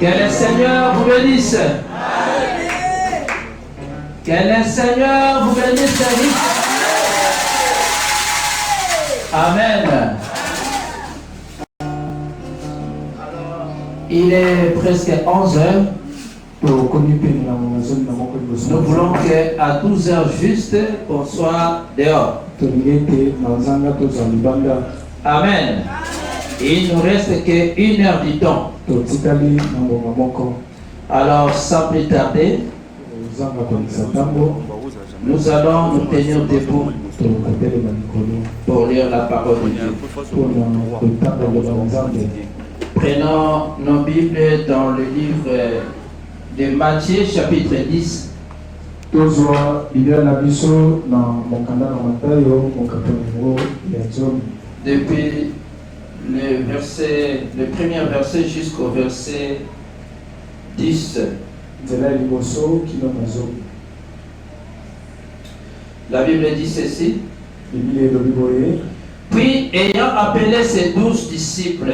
Que le Seigneur vous bénisse. Que le Seigneur vous bénisse. Amen. Il est presque 11 heures. Nous voulons qu'à 12 heures juste, qu'on soit dehors. Amen. Il nous reste qu'une heure du temps. Alors, sans plus tarder, nous allons nous tenir debout pour lire la parole de Dieu. Prenons nos Bibles dans le livre de Matthieu, chapitre 10. Depuis le premier verset jusqu'au verset 10. La Bible dit ceci. Puis, ayant appelé ses 12 disciples,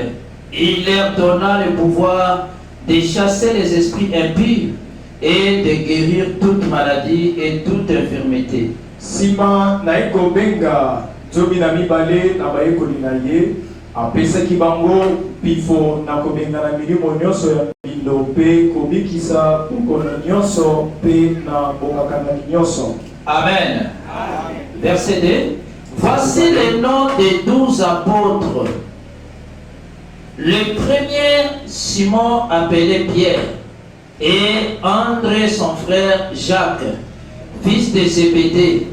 il leur donna le pouvoir de chasser les esprits impurs et de guérir toute maladie et toute infirmité. Sima naiko benga zomina mibale na bayekoli na ye apesaki bango pifo na kobenga na milimo nyonso ya bindo pe kobikisa bokono nyonso pe na bokakana nyonso. Amen. Verset 2. Voici les noms des 12 apôtres. Le premier, Simon appelé Pierre, et André son frère Jacques, fils de Zébédée,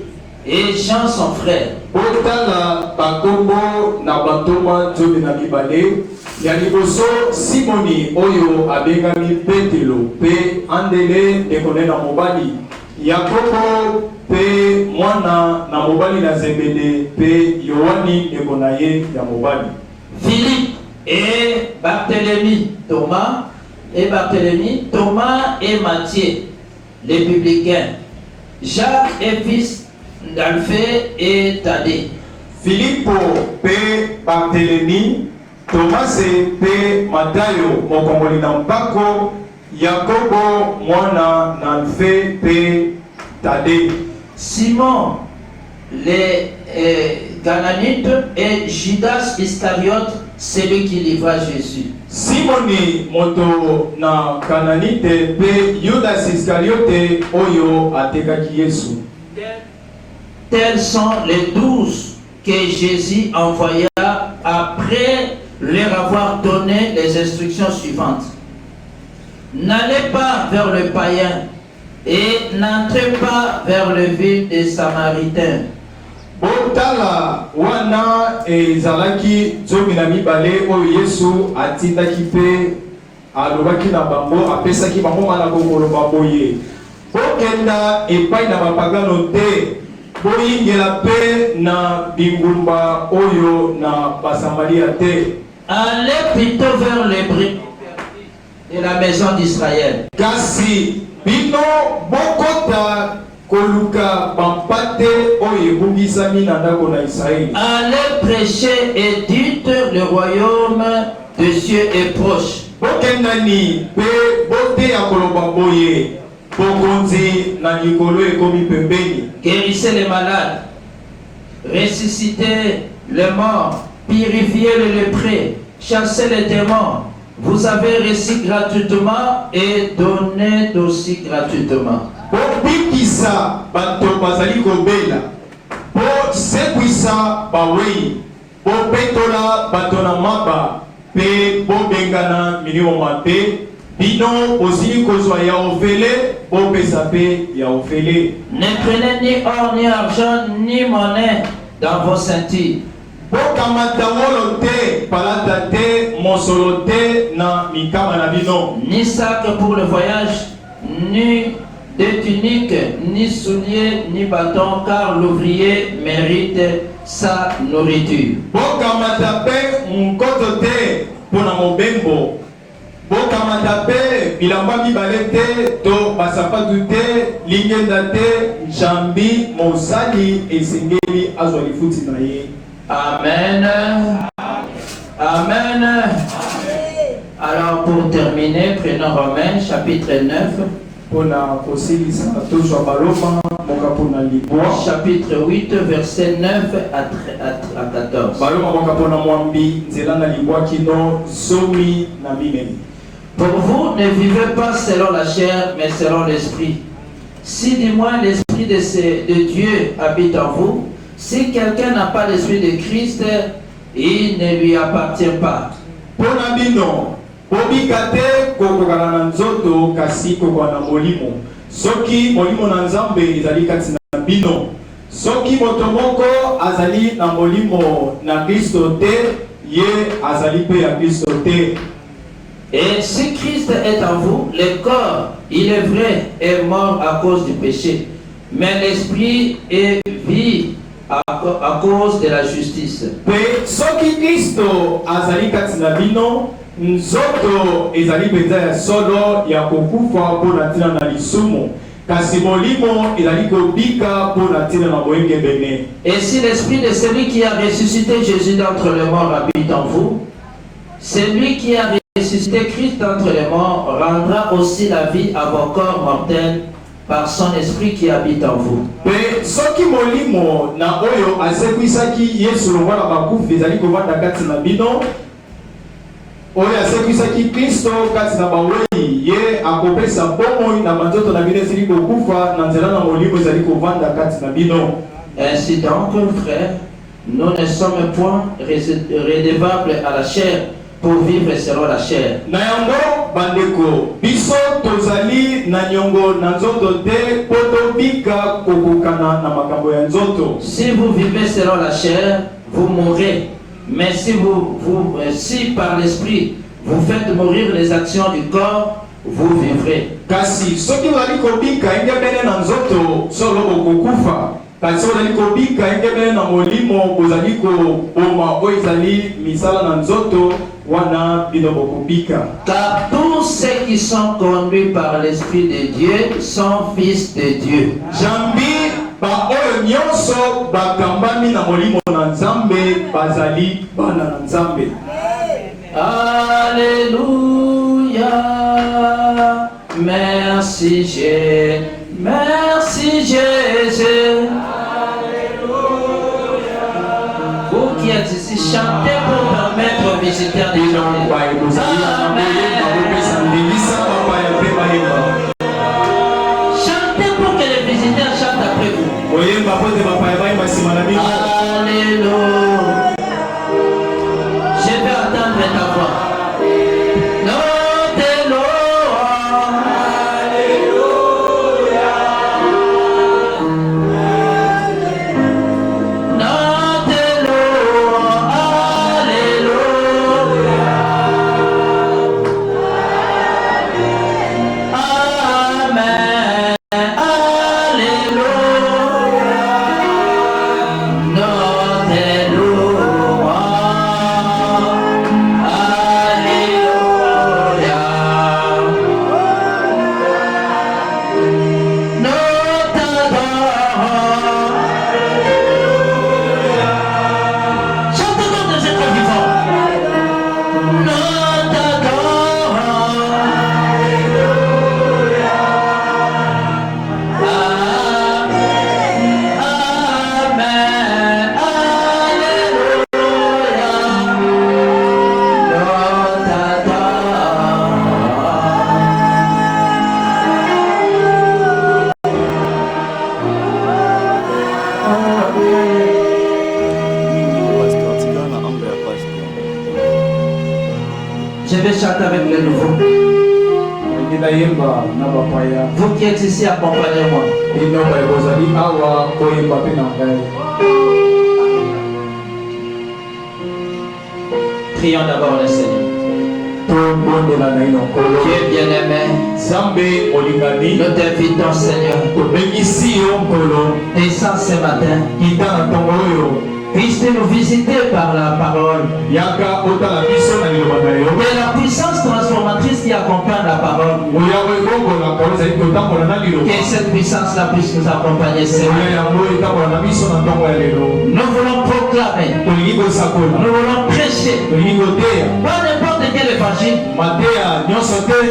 et Jean son frère. Otala bakombo na batoma zomi na mibale ya liboso Simoni oyo abengami Petelo pe Andele ekone na mobali Yakobo pe mwana na mobali na Zebede pe Yohani ekona ye ya mobali Philippe et Barthélemy, Thomas et Matthieu, les publicains, Jacques et fils d'Alphée et Thaddée. Philippe pe Barthélemy, Thomas pe Mathayo, mokongoli na mpako, Yakobo mwana na Alphée pe Thaddée. Simon, les Canaanites et Judas Iscariote, celui qui livra Jésus. Simoni moto na Canaanite pe Judas Iscariote oyo atekaki Yesu. Tels sont les 12 que Jésus envoya après leur avoir donné les instructions suivantes. N'allez pas vers le païen et n'entrez pas vers le ville des Samaritains. Botala wana ezalaki zomi na mibale oyo Yesu atindaki pe alobaki na bango apesaki bango mana kokoloba boye bokenda epai na bapagano te boyingela pe na bingumba oyo na basamaria te. Allez plutôt vers les brebis de la maison d'Israël. Kasi bino bokota koluka bampate oyo ebungisami na ndako na Israël. Allez prêcher et dites le royaume de Dieu est proche. Bokendani pe bote ya koloba boye bokonzi na likolo ekomi pembeni. Guérissez les malades, ressuscitez les morts, purifiez les lépreux, chassez les démons. Vous avez reçu gratuitement et donnez aussi gratuitement. Bobikisa bato bazali kobela bosekwisa bawei bopetola bato na maba pe bobengana milio mabe bino osili kozwa ya ofele bopesa pe ya ofele. Ne prenez ni or ni argent ni monnaie dans vos ceintures. Bokamata wolo te palata te mosolo te na mikama na bino. Ni sac pour le voyage, ni de tunique, ni souliers, ni bâton, car l'ouvrier mérite sa nourriture. Bokamata pe nkoto te pona mobembo. Bokamata pe bilamba mibale te to basapatu te lingenda te jambi mosali esengeli azwa lifuti na ye. Amen. Amen. Alors Alors pour terminer, prenons Romains chapitre 9. Chapitre 8, verset 9 à 14. Pour vous, ne vivez pas selon la chair, mais selon l'esprit. Si du moins l'esprit de Dieu habite en vous, si quelqu'un n'a pas l'esprit de Christ, il ne lui appartient pas. Soki molimo na nzambe ezali kati na bino. Soki moto moko azali na molimo na Kristo te, ye azali pe ya Kristo te. Et si Christ est en vous, le corps, il est vrai, est mort à cause du péché, mais l'esprit est vie à cause de la justice. Pe soki Kristo azali kati na bino, nzoto ezali penza ya solo ya kokufa mpona ntina na lisumu, kasi molimo ezali kobika mpona ntina na boyenge bene. Et si l'esprit de celui qui a ressuscité Jésus d'entre les morts habite en vous, celui qui a ressuscité Christ d'entre les morts rendra aussi la vie à vos corps mortels par son esprit qui habite en vous. Pe soki molimo na oyo asekwisaki Yesu longola bakufi ezali kovanda kati na bino, oya asekwisaki Kristo kati na bawei, ye akopesa bomoi na banzoto na bino ezali kokufa na nzela na molimo ezali kovanda kati na bino. Ainsi donc, frères, nous ne sommes point redevables à la chair pour vivre selon la chair. Na yango bandeko, biso tozali na nyongo na nzoto te poto bika kokokana na makambo ya nzoto. Si vous vivez selon la chair, vous mourrez. Mais si par l'esprit vous faites mourir les actions du corps, vous vivrez. Kasi soki wali kobika ingebene na nzoto solo okokufa. Kasi wali kobika ingebene na molimo bozali ko boma oizali misala na nzoto wana bino bokobika. Car tous ceux qui sont conduits par l'esprit de Dieu sont fils de Dieu. Jambi ba oyo nyonso bakambami na molimo na Nzambe bazali bana na Nzambe. Alléluia. Merci Jésus. Merci Jésus. Alléluia. Vous qui êtes ici, chantez pour permettre aux visiteurs de chanter pour que les visiteurs chantent après vous. Alléluia. Je vais attendre ta voix. Je vais chanter avec les nouveaux. Vous qui êtes ici, accompagnez-moi. Prions d'abord le Seigneur. Dieu bien-aimé, nous t'invitons, Seigneur. Descends ce matin. Puisse nous visiter par la parole. Et la puissance transformatrice qui accompagne la parole. Que cette puissance-là puisse nous accompagner, Seigneur. Nous voulons proclamer. Nous voulons prêcher. Pas n'importe quelle évangile,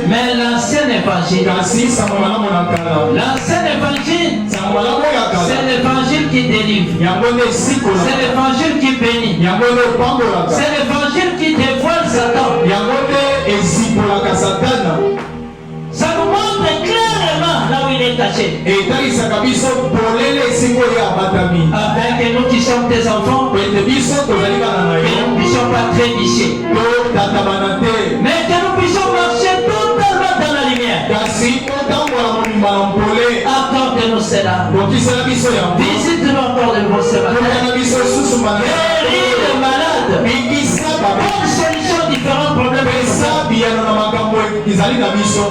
mais l'ancien évangile. L'ancien évangile, c'est l'évangile qui délivre. C'est l'évangile qui bénit. C'est l'évangile qui dévoile Satan. Ça nous montre clairement là où il est caché. Afin que nous qui sommes tes enfants, que nous ne puissions pas trébucher, mais que nous puissions marcher totalement dans la lumière. Accorde-nous cela. Visite-nous encore de vos serviteurs. Guéris les malades. Bonne solution aux différents problèmes.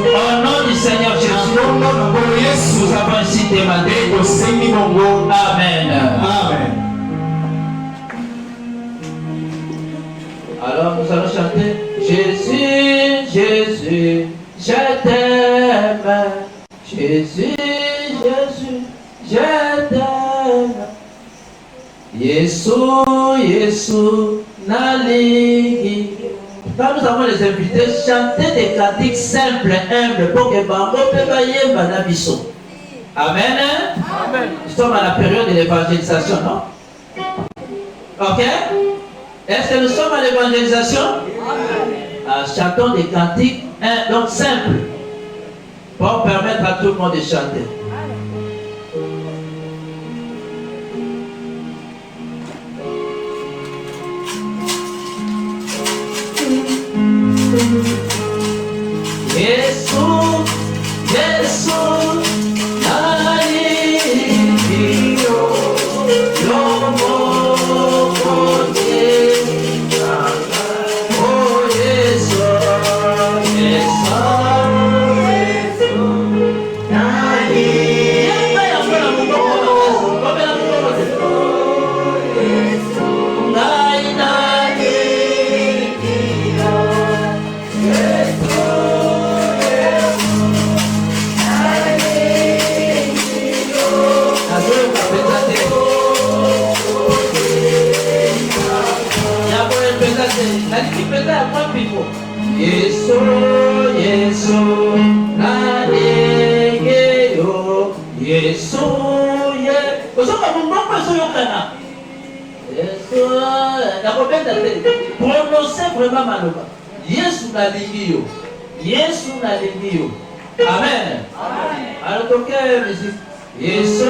Au nom du Seigneur Jésus, nous avons ainsi demandé. Amen. Amen. Alors nous allons chanter Jésus, Jésus, je t'aime. Jésus, Jésus, je t'aime. Yesu, Yesu, nalingi. Quand nous avons les invités, chanter des cantiques simples, humbles, pour que Bango Pebaye Banabiso. Amen. Amen. Nous sommes à la période de l'évangélisation, non? Ok? Est-ce que nous sommes à l'évangélisation? Amen. Chantons des cantiques, donc simples, pour permettre à tout le monde de chanter. Yesu, Yesu, nalingiyo, lomo kote, oh Yesu, Yesu, Yesu, Yesu, nalingiyo, Yesu, Yesu, prononcez vraiment maloba. Yesu nalingiyo, Yesu nalingiyo. Amen. Alors toquez musique. Yesu.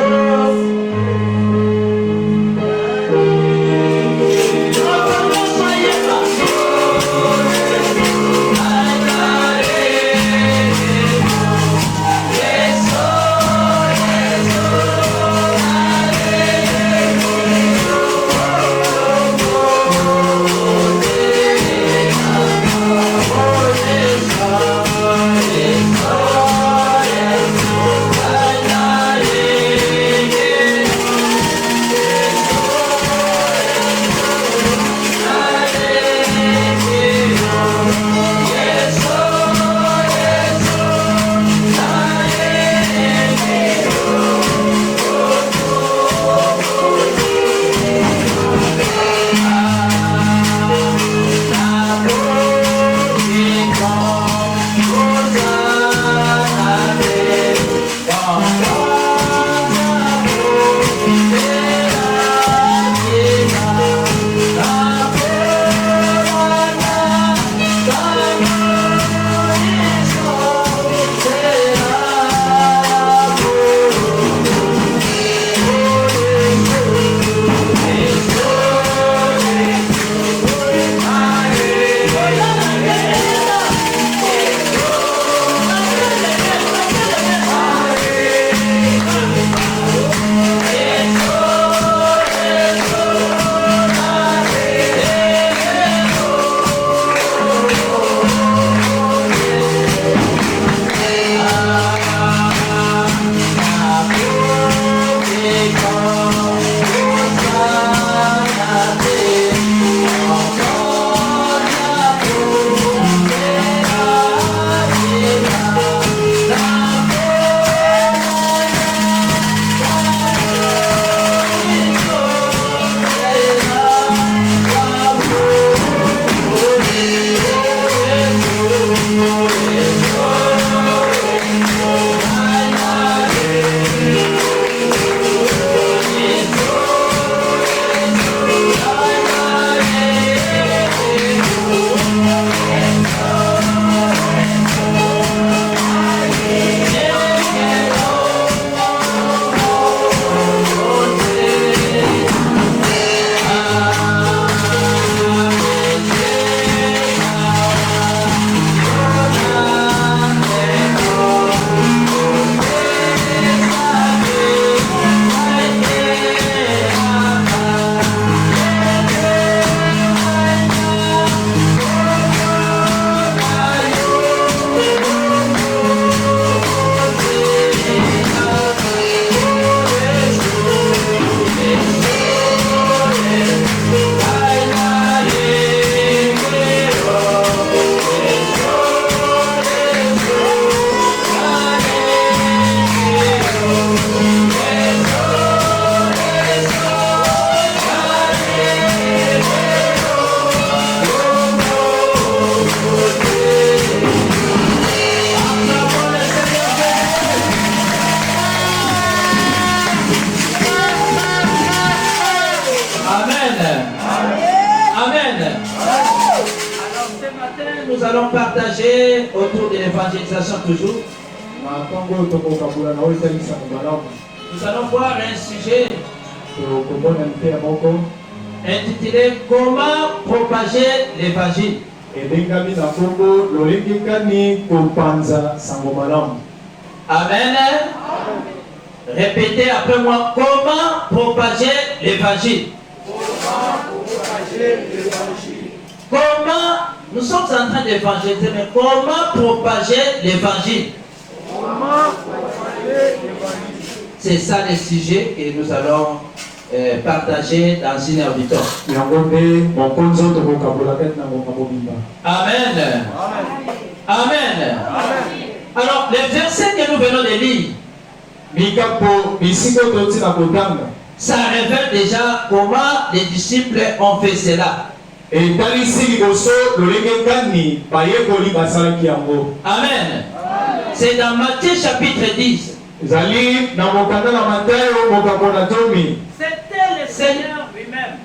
matin, nous allons partager autour de l'évangélisation toujours. Nous allons voir un sujet intitulé Comment propager l'évangile. Amen. Répétez après moi, comment propager l'évangile. Comment, nous sommes en train d'évangéliser, mais comment propager l'évangile? C'est ça le sujet que nous allons partager dans une heure du temps. Amen. Amen. Alors, les versets que nous venons de lire, ça révèle déjà comment les disciples ont fait cela. Amen. C'est dans Matthieu chapitre 10. C'était le Seigneur lui-même.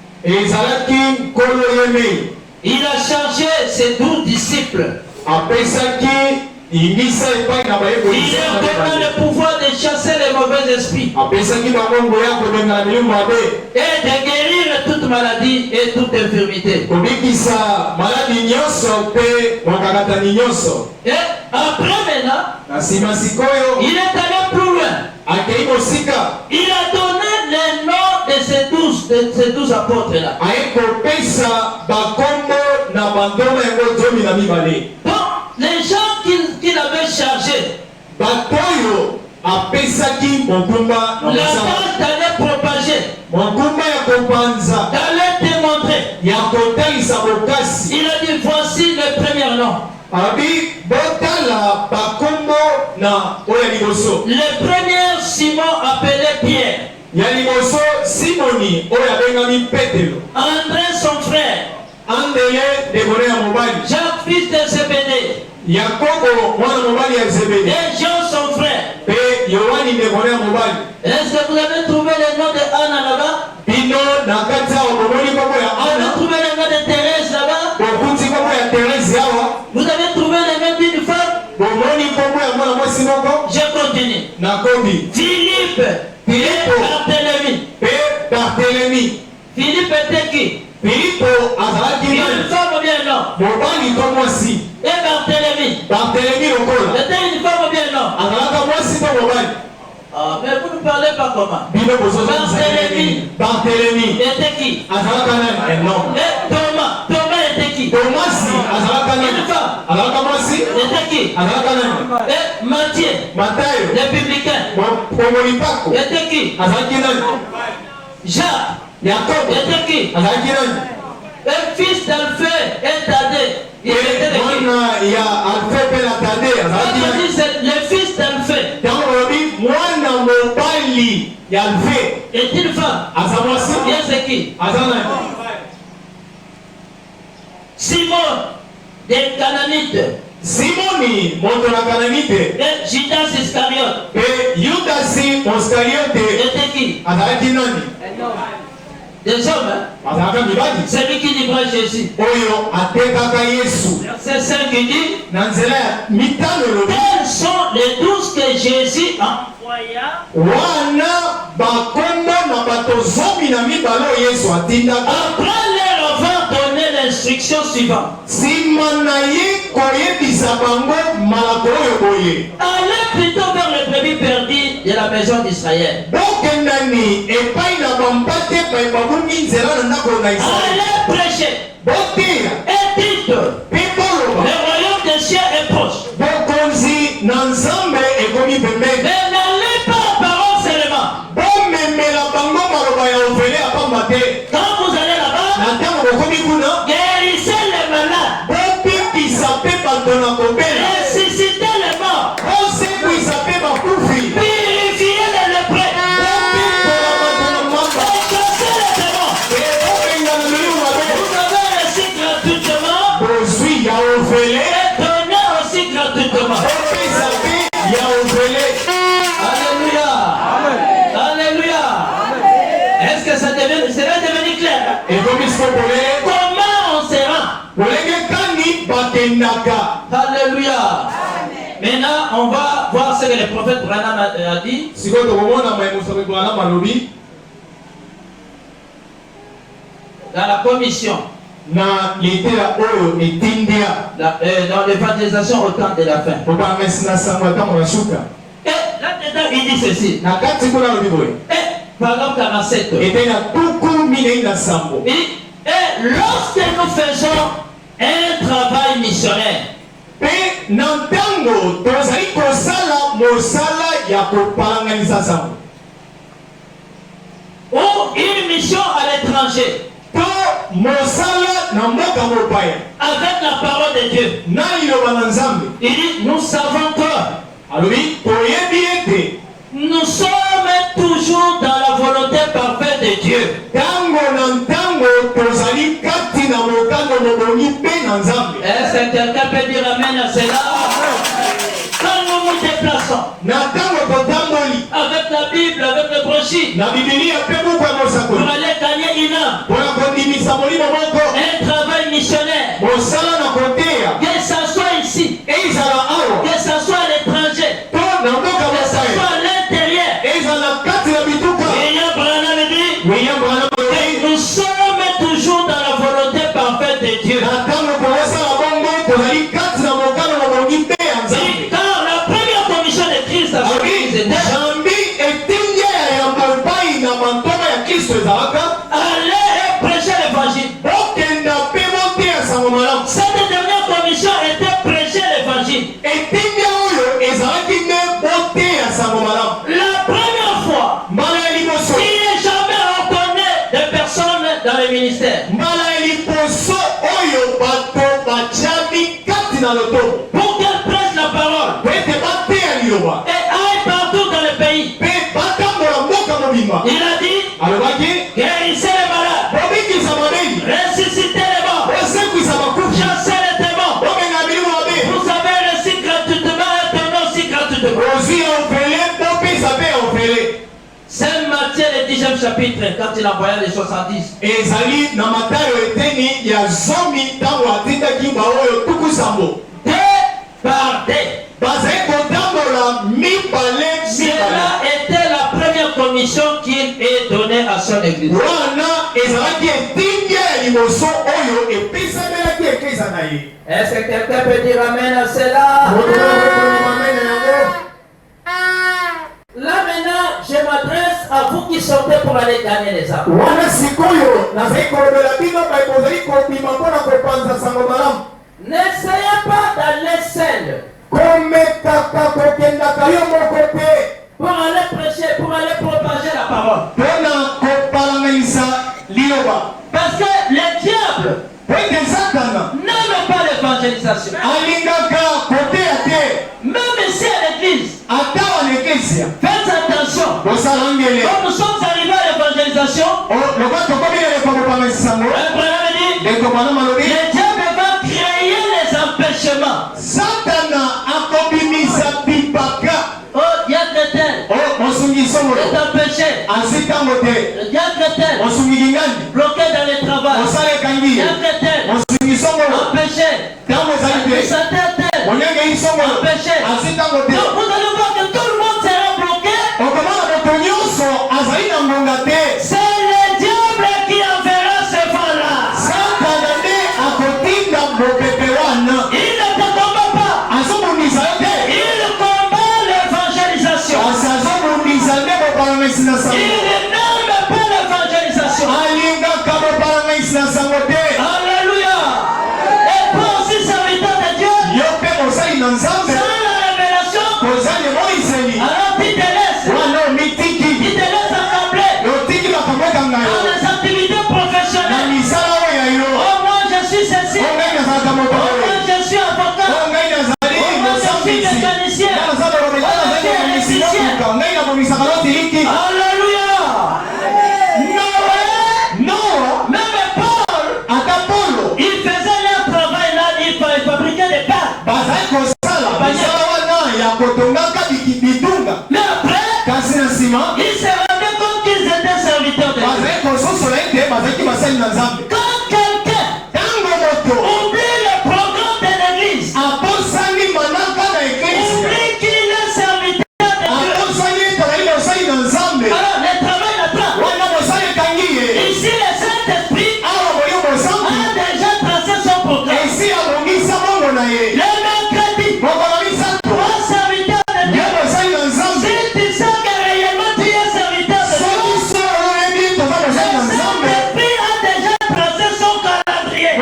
Il a chargé ses 12 disciples. Il leur donna le pouvoir de chasser les mauvais esprits et de guérir toute maladie et toute infirmité. Et après maintenant, il est allé plus loin. Il a donné les noms de ces 12 apôtres-là. Donc, les gens qu'il avait chargés, la tâche d'aller propager, d'aller démontrer. Il a dit, voici le premier nom. Le premier Simon appelé Pierre. André son frère. Jacques fils de Zébédée. Et Jean son frère. Est-ce que vous avez trouvé le nom de Anna là-bas? Vous avez trouvé le nom de Thérèse là-bas? Vous avez trouvé le nom d'une femme? Je continue. Philippe et Barthélemy. Philippe était qui? Une femme ou bien non? Et Barthélemy était une femme ou bien non? Ah, mais vous ne parlez pas comment? Barthélemy était qui? Et Thomas était qui? Une femme était qui? Et Matthieu, le publicain, était qui? Jacques était qui? Un fils d'Alphée et Thaddée. Il était de qui? Le fils d'Alphée est une femme. Et c'est qui? Simon des Canaanites. Et Judas Iscariote. Était qui? Des hommes, hein? C'est lui qui livra Jésus. Verset 5 qui dit, tels sont les 12 que Jésus envoya après leur avoir donné l'instruction suivante. Allez plutôt vers les brebis perdues de la maison d'Israël. Allez prêcher. Et dites, le royaume des cieux est proche. Mais n'allez pas à parole seulement. Quand vous allez là-bas, guérissez les malades. Ressuscitez les morts. Purifiez les lépreux. Chassez les démons. Vous avez reçu gratuitement. Et donnez aussi gratuitement. Alléluia. Alléluia. Est-ce que ça devait devenir clair? Comment on se rend? Alléluia. Maintenant, on va voir ce que le prophète Branham a dit. Dans la commission. Dans l'évangélisation au temps de la fin. Et là-dedans, il dit ceci. Paragraphe 47. Et lorsque nous faisons un travail missionnaire, ou une mission à l'étranger, avec la parole de Dieu, il dit, nous savons que nous sommes toujours dans la volonté parfaite de Dieu. Est-ce que quelqu'un peut dire amen à cela? Quand nous nous déplaçons avec la Bible, avec le brochure, pour aller gagner une âme, un travail missionnaire, que ça soit ici, que ça soit à l'étranger, que ça soit à l'intérieur, nous sommes toujours dans la volonté parfaite de Dieu. Car la première commission de Christ a aller et prêcher l'évangile. Cette dernière commission était prêcher l'évangile. La première fois, il n'est jamais ordonné de personnes dans le ministère. Pour qu'elle prêche la parole et aille partout dans le pays. Il a dit, guérissez les malades, ressuscitez les morts, chassez les démons. Vous avez reçu gratuitement et donné aussi gratuitement. Saint Matthieu, le 10e chapitre, quand il envoya les 70. Cela était la première commission qu'il ait donnée à son église. Est-ce que quelqu'un peut dire amen à cela? Là maintenant, je m'adresse à vous qui sortez pour aller gagner les âmes. N'essayez pas d'aller seul pour aller prêcher, pour aller propager la parole. Parce que le diable n'aime pas l'évangélisation. Même ici à l'église, faites attention. Quand nous sommes arrivés à l'évangélisation, le diable va créer les empêchements. Oh, diable tel, est empêché. Le diable tel, bloqué dans le travail. Diable tel, empêché. Le santé tel, empêché. Donc vous allez voir que tout le monde sera bloqué. C'est le diable qui enverra ce vent-là. Il ne te combat pas. Il combat l'évangélisation. Il n'aime pas l'évangélisation. Alléluia. Et toi aussi, serviteur de Dieu, sans la révélation, alors tu te laisses. Il te laisse accabler dans les activités professionnelles. Oh, moi je suis ceci. Oh, moi je suis avocat. Oh, moi je suis mécanicien. Oh, je suis électricien. Alléluia. Noé, même Paul, il faisait leur travail là, il fabriquait des pains. Mais après, il se rendait compte qu'ils étaient serviteurs de Dieu. Quand quelqu'un oublie le programme de Le mercredi, 3 serviteurs de Dieu. Si tu sens que réellement tu es serviteur de Dieu, le Saint-Esprit a déjà tracé son calendrier.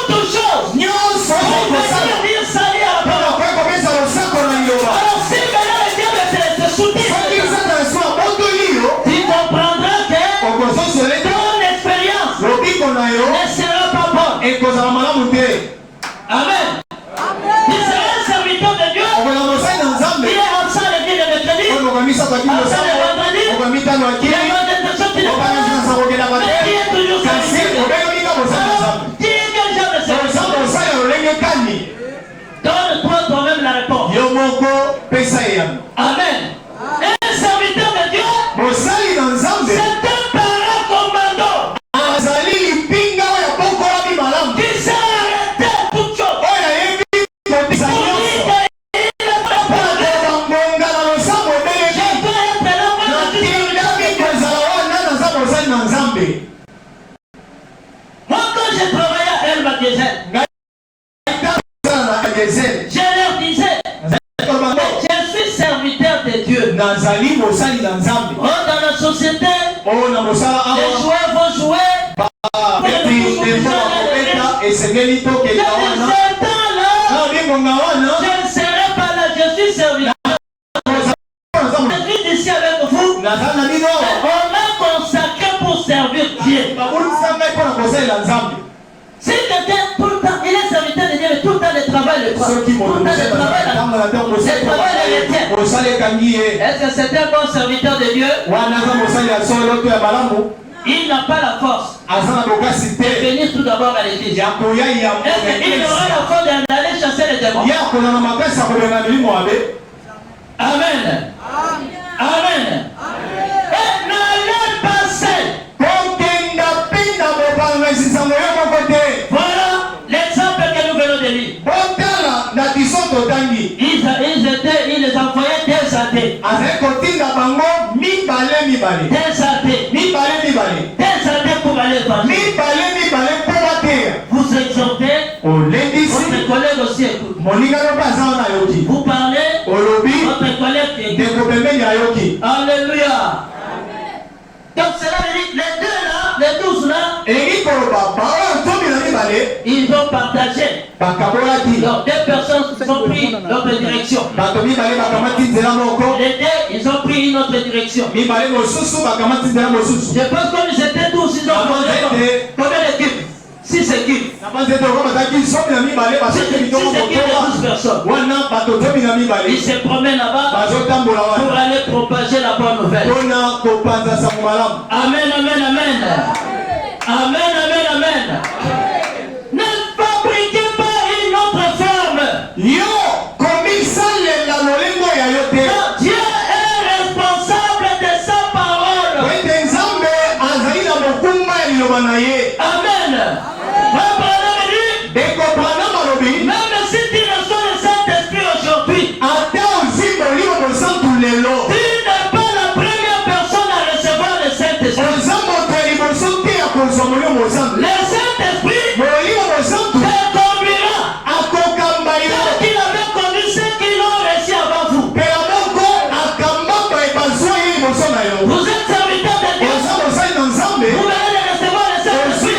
Toute chose. Dire salut à la parole. Alors si maintenant le diable te soutient, tu comprendras que ton expérience ne sera pas bonne. Amen. Tu seras un serviteur de Dieu. Il est absent le jour de mercredi, absent le vendredi, il y a l'orientation qui n'est pas là, mais qui est toujours serviteur. Qui est quel genre de serviteur? Donne-toi toi-même la réponse. Amen. Un serviteur de Dieu, c'est un parent commando qui sait arrêter toute chose. Moi, quand j'ai travaillé à Elba Diesel, je leur disais, je suis serviteur de Dieu. Oh, dans la société, les joueurs vont jouer. Il y a des là, je ne serai pas là, je suis serviteur. Je suis ici avec vous. On m'a consacré pour servir Dieu. Si quelqu'un tout le temps, il est serviteur de Dieu, mais tout le temps il travaille le croix. Tout le temps il travaille le métier. Est-ce que c'est un bon serviteur de Dieu? Il n'a pas la force de venir tout d'abord à l'église. Est-ce qu'il aura la force d'aller chasser les démons? Amen. Amen. Et n'allez pas seul. Voilà l'exemple que nous venons de lire. Ils les envoyaient des athées. Des athées pour aller vendre. Vous exhortez. Votre collègue aussi écoute. Vous parlez. Votre collègue écoute. Alléluia. Donc cela veut dire les deux là, les 12 là, ils ont partagé. Donc deux personnes ont pris l'autre direction. Les deux, ils ont pris une autre direction. Je pense comme ils étaient 12, ils ont formé combien d'équipes? 6 équipes. 6 équipes de 12 personnes. Ils se promènent là-bas pour aller propager la bonne nouvelle. Amen, amen, amen. Amen, amen, amen. Ne fabriquez pas une autre forme. Dieu est responsable de sa parole. Amen. Même si tu reçois le Saint-Esprit aujourd'hui, tu n'es pas la première personne à recevoir le Saint-Esprit. Le Saint-Esprit te conduira. Tel qu'il avait conduit ceux qui l'ont reçu avant vous. Vous êtes serviteurs de Dieu. Vous allez recevoir le Saint-Esprit.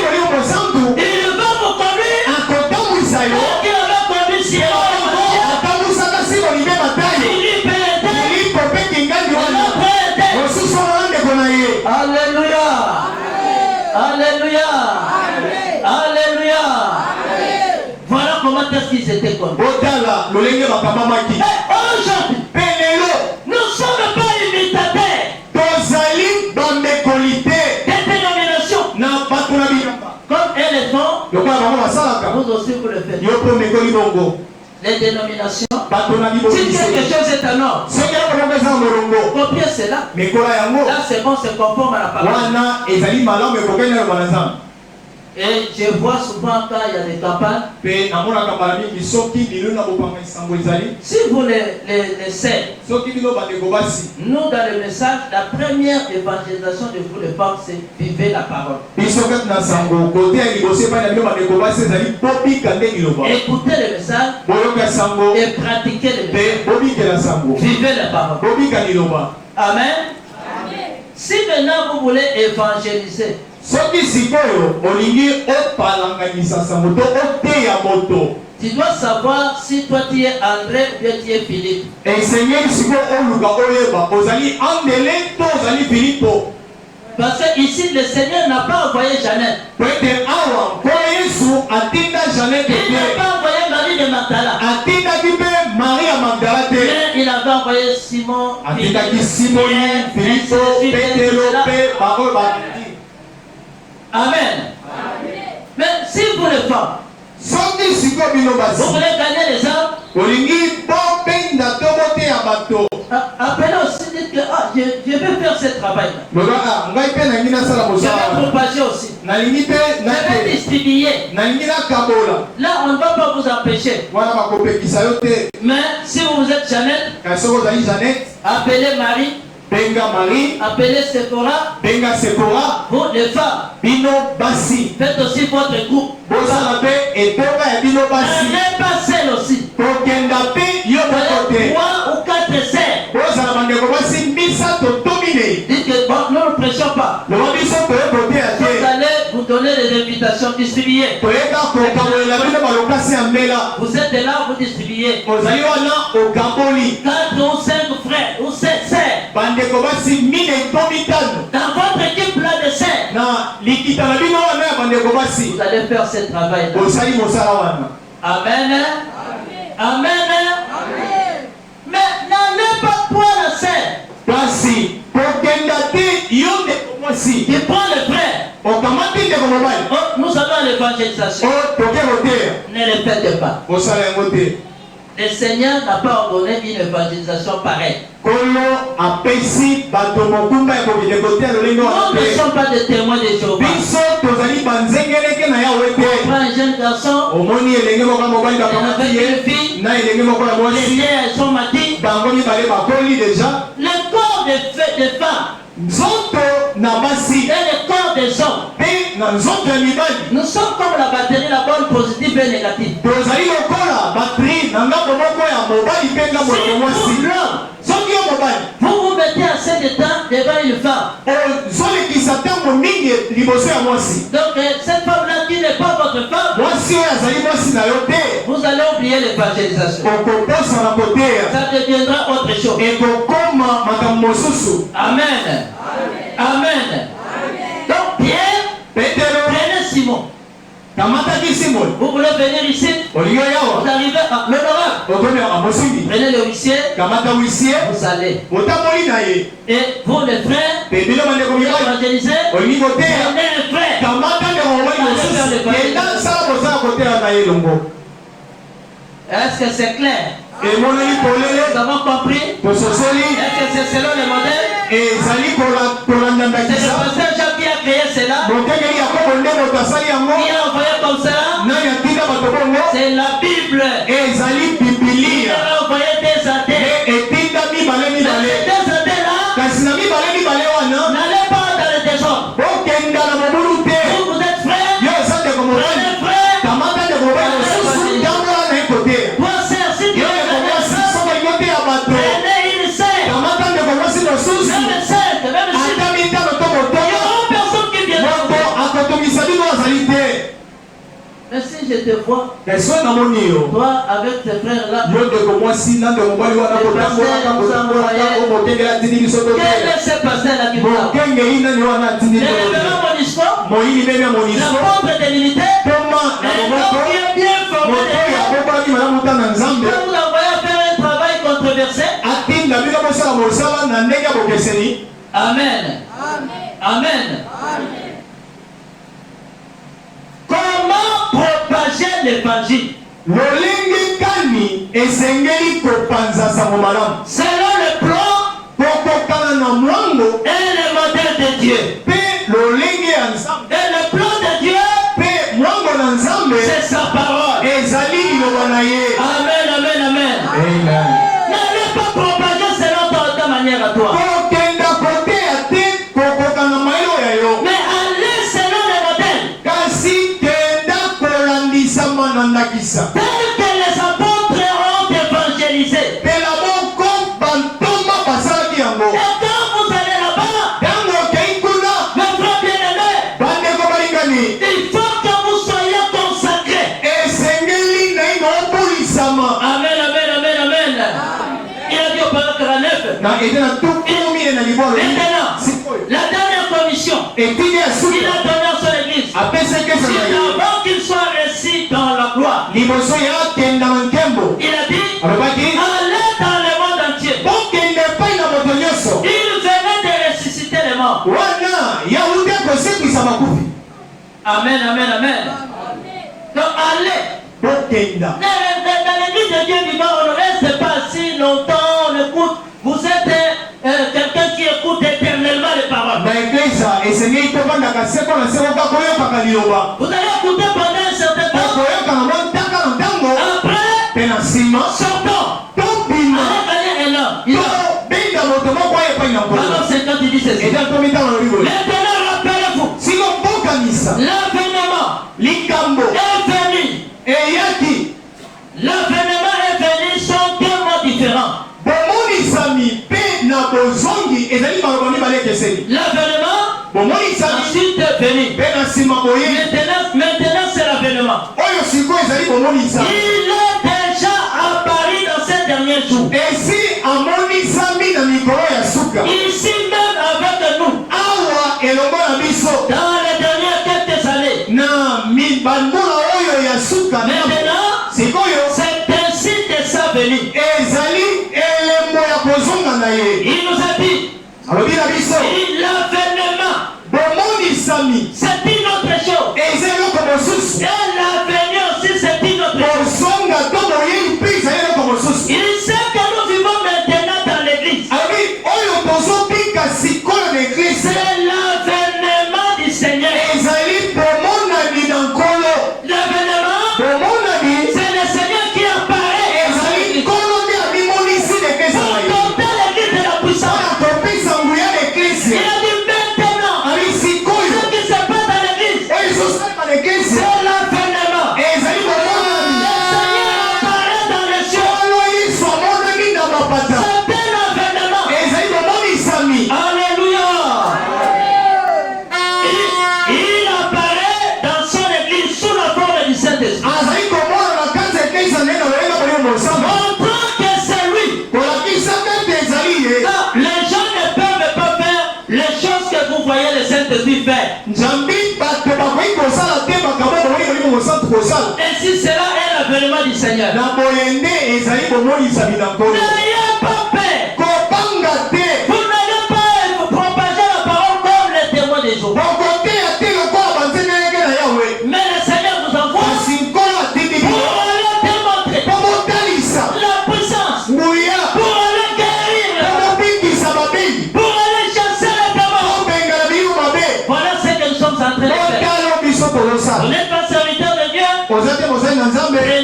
Il va vous conduire. Tel qu'il avait conduit Sierra. Alléluia. Alléluia. Alléluia. Voilà comment est-ce qu'ils étaient connus. Aujourd'hui, nous ne sommes pas imitateurs des dénominations. Comme elles le font, vous aussi vous le faites. Les dénominations. Si quelque chose est un ordre, copiez cela. Là c'est bon, c'est conforme à la parole. Et je vois souvent quand il y a des campagnes, si vous les savez, nous dans le message, la première évangélisation de vous le pape, c'est vivez la parole. Écoutez le message et pratiquez le message. Vivez la parole. Amen. Si maintenant vous voulez évangéliser, tu dois savoir si toi tu es André ou bien tu es Philippe. Parce que ici le Seigneur n'a pas envoyé Jeannette. Il n'a pas envoyé Marie de Magdala. Mais il avait envoyé Simon, Amen. Mais si vous le faites, vous voulez gagner les âmes, appelez aussi, dites que je vais faire ce travail. Je vais propager aussi. Je vais distribuer. Là, on ne va pas vous empêcher. Mais si vous êtes Jeannette, appelez Marie. Appelez Sephora. Vous les femmes. Faites aussi votre groupe. N'allez pas seul aussi. 3 ou 4 sœurs. Dites que bon, nous ne prêchons pas. Vous allez vous donner des invitations, distribuer. Vous êtes là, vous distribuez. 4 ou 5 frères ou 7 sœurs. Dans votre équipe là de sœurs, vous allez faire ce travail. Amen. Amen. Mais n'allez pas toi la sœur. Il prend le frère. Nous avons l'évangélisation. Ne le faites pas. Le Seigneur n'a pas ordonné une évangélisation pareille. Nous ne sommes pas des témoins de Jéhovah. On prend un jeune garçon, avec une fille, elles sont maties. Le corps des femmes et le corps des hommes, nous sommes comme la batterie, la bonne positive et négative. Vous vous mettez assez de temps devant une femme. Donc cette femme-là qui n'est pas votre femme, vous allez oublier l'évangélisation. Ça deviendra autre chose. Amen. Amen. Donc Pierre, prenez Simon. Vous voulez venir ici? Vous arrivez à l'honorable. Prenez le huissier. Vous allez. Et vous les frères, évangélisez. Prenez un frère. Est-ce que c'est clair? Nous avons compris? Est-ce que c'est selon le modèle? C'est le pasteur Jean qui a créé cela. Qui a envoyé comme ça. C'est la Bible. Il a envoyé des athées. Des athées là. N'allez pas dans le désordre. Vous êtes frères. Prenez frère. Toi sœur, si tu es prenez une sœur. Même sœur, même si il y aura personne qui viendra. Mais si je te vois, toi avec tes frères là, quel est ce pasteur là qui vous a? Le révérend Monisco, l'apôtre de l'unité, un homme qui est bien formé de Dieu, vous envoyez à faire un travail controversé. Amen. Amen. Comment propager l'évangile? Selon le plan et le modèle de Dieu. Et le plan de Dieu Tel que les apôtres ont évangélisé. Et quand vous allez là-bas, mes frères bien-aimés, il faut que vous soyez consacrés. Amen, amen, amen, amen. Il a dit au paragraphe 49. Maintenant, la dernière commission, il a donné à son église. Avant qu'il soit réussi dans la gloire, il a dit, allez dans le monde entier. Il venait de ressusciter les morts. Amen, amen, amen. Donc allez. Dans l'église de Dieu vivant, on ne reste pas si longtemps, on écoute. Vous êtes quelqu'un qui écoute éternellement les paroles. Vous allez écouter pendant un certain temps. Après, sortons. Allez, alors 50, il dit ceci. Maintenant, rappelez-vous. L'avènement est venu. L'avènement est venu sont deux mots différents. L'avènement ensuite est venu. Maintenant c'est l'avènement. Il est déjà apparu dans ces derniers jours. Ici même avec nous. Dans les dernières quelques années. Maintenant, c'est ainsi que ça venu. Il nous a dit, l'avènement, c'est une autre chose. Et l'avenir aussi, c'est une autre chose. Il sait que nous vivons maintenant dans l'église. C'est l'avènement du Seigneur. L'avènement, c'est le Seigneur qui apparaît. Il a dit maintenant, ce qui se passe dans l'église, c'est l'avènement. Le Seigneur apparaît dans les cieux. C'est un avènement. Alléluia. Il apparaît dans son église sous la forme du Saint-Esprit. Montrant que c'est lui. Les gens ne peuvent pas faire les choses que vous voyez le Saint-Esprit faire. Et si cela est l'avènement du Seigneur, n'ayez pas peur. Vous n'allez pas propager la parole comme les témoins des jours. Mais le Seigneur vous envoie pour aller démontrer la puissance, pour aller guérir, pour aller chasser les démons. Voilà ce que nous sommes en train de faire. Vous n'êtes pas serviteur de Dieu. Prenez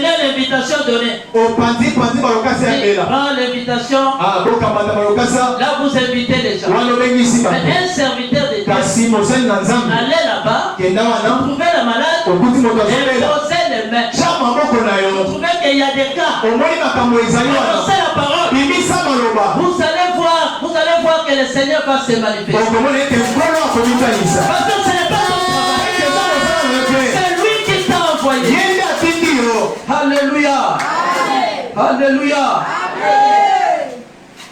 l'invitation donnée. Prends l'invitation. Là vous invitez les gens. Mais un serviteur de Dieu, allez là-bas, trouvez le malade, et posez les mains. Vous trouvez qu'il y a des cas. Annoncez la parole. Vous allez voir que le Seigneur va se manifester. Parce que ce n'est pas son travail. C'est lui qui t'a envoyé. Alléluia. Alléluia.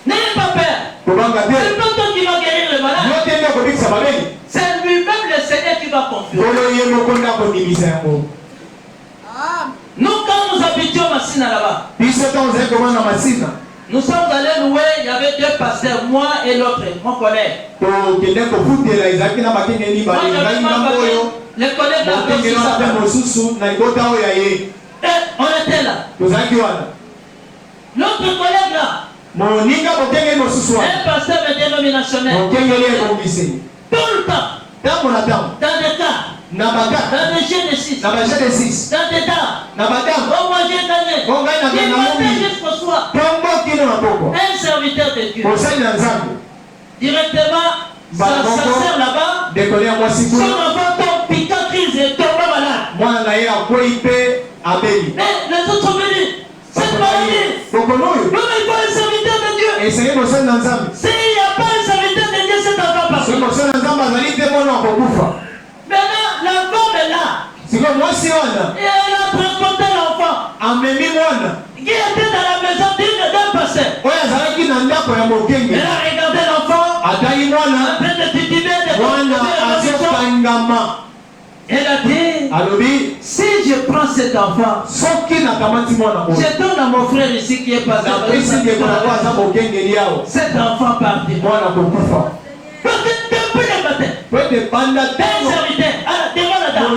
N'ayez pas peur. C'est pas toi qui va guérir le malade. C'est lui-même le Seigneur qui va confirmer. Nous, quand nous habitions Massina là-bas, nous sommes allés louer, il y avait deux pasteurs, moi et l'autre, mon collègue. Les collègues là, on était là. L'autre collègue là, un pasteur dénominationnel, tout le temps, dans des cas, dans des jeux de 6, dans des dames, on mangeait gagné, du matin jusqu'au soir. Un serviteur de Dieu, directement, sa sœur là-bas, son enfant tombe, piquant, crise et tombe malade. Abeli. Mais les autres sont venus. C'est pas lui. Non, mais il faut un serviteur de Dieu. Et c'est une personne dans Zambie. S'il n'y a pas un serviteur de Dieu, cet enfant part. C'est une personne dans Zambie, elle a dit mon nom pour bouffer. Maintenant, la femme est là. C'est comme moi, si on a. Et elle a transporté l'enfant. En même temps, Qui était dans la maison d'un pasteur. ouais, ça qui n'a pas pour un mot. Elle a regardé l'enfant. A taillé moi En train de tituber de elle a dit, Alobi, si je prends cet enfant, je donne à mon frère ici qui est passé. Cet enfant partira. Parce que depuis le matin, un serviteur, devant la dame.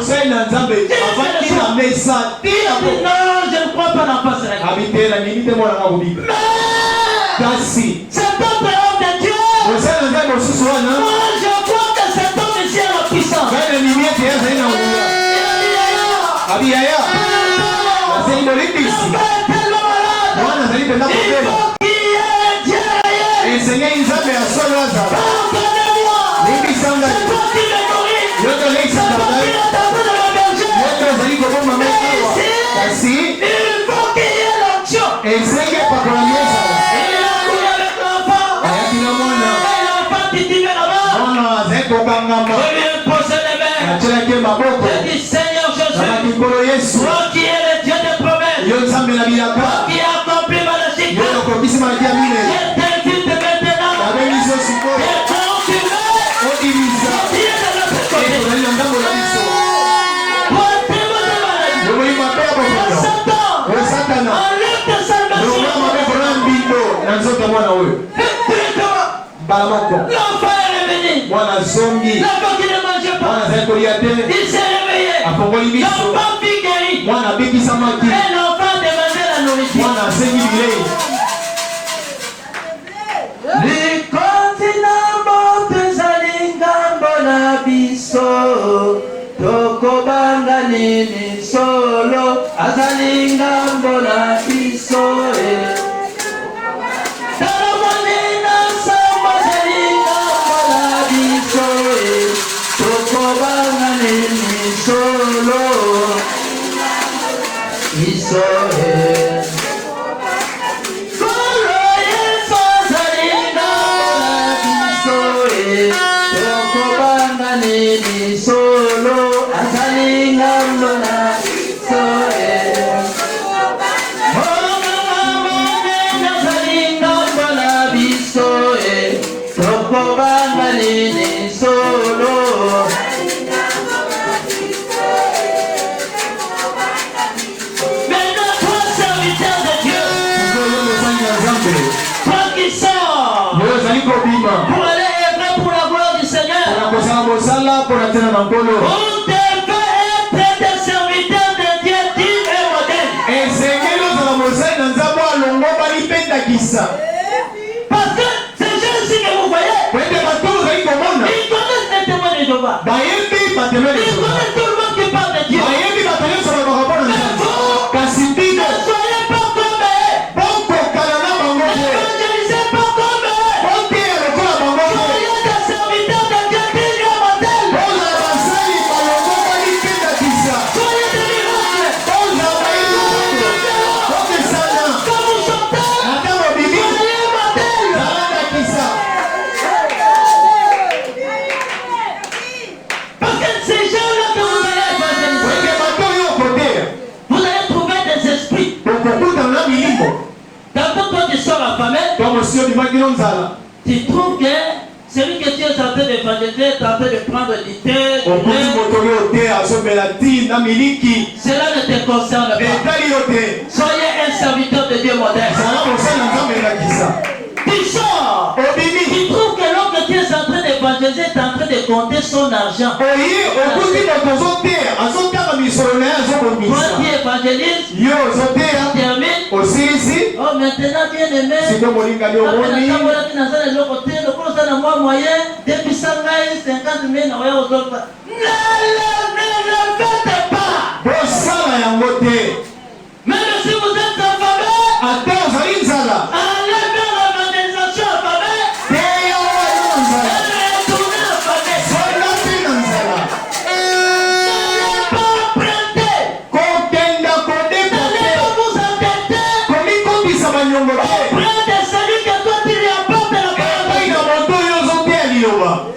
Non, je ne crois pas l'enfant sera. Mais cet autre homme de Dieu, moi je crois que cet homme ici a la puissance. Seigneur Jésus, toi qui es le Dieu des promesses, toi qui as accompli ma logique, je t'invite maintenant et quand tu veux, Dieu de notre côté. Toi, tu es Satan, enlève tes salvations. L'enfant est revenu. L'enfant qui ne mangeait pas, il s'est réveillé. L'enfant fut guéri. Et l'enfant demandait la nourriture. Likontinambo tezalingambo na biso tokobanga nini solo azalingambo na biso talamonina sambo azalingambo na biso tokobanga nini solo biso solo asalingando na soe asalingando na bisoe tokobanga nini solo. Maintenant toi serviteur de Dieu, toi qui sors pour aller œuvrer pour la gloire du Seigneur, on devait être des serviteurs de Dieu dignes et modèles. Parce que ces gens-ci que vous voyez, ils connaissent les témoins de Jéhovah. Ils connaissent tout le monde qui parle de Dieu. Mais vous, ne soyez pas comme eux. N'évangélisez pas comme eux. Soyez des serviteurs de Dieu dignes et modèles. Soyez des miracles. Comme vous chantez, soyez modèles. Parce que ces gens-là que vous allez évangéliser, vous allez trouver des esprits. Quand toi tu sors affamé, tu trouves que celui que tu es en train d'évangéliser est en train de prendre du thé, cela ne te concerne pas. Soyez un serviteur de Dieu moderne. Tu sors, tu trouves que l'homme que tu es en train d'évangéliser est en train de compter son argent. Toi qui évangélises, tu termines. Oh, maintenant, bien aimé, moyen, depuis 50 000, ne le faites pas. Même si vous êtes affamé, allez vers l'évangélisation affamée. Retournez affamé. N'allez pas prêter. auprès de celui que toi tu lui apportes la parole.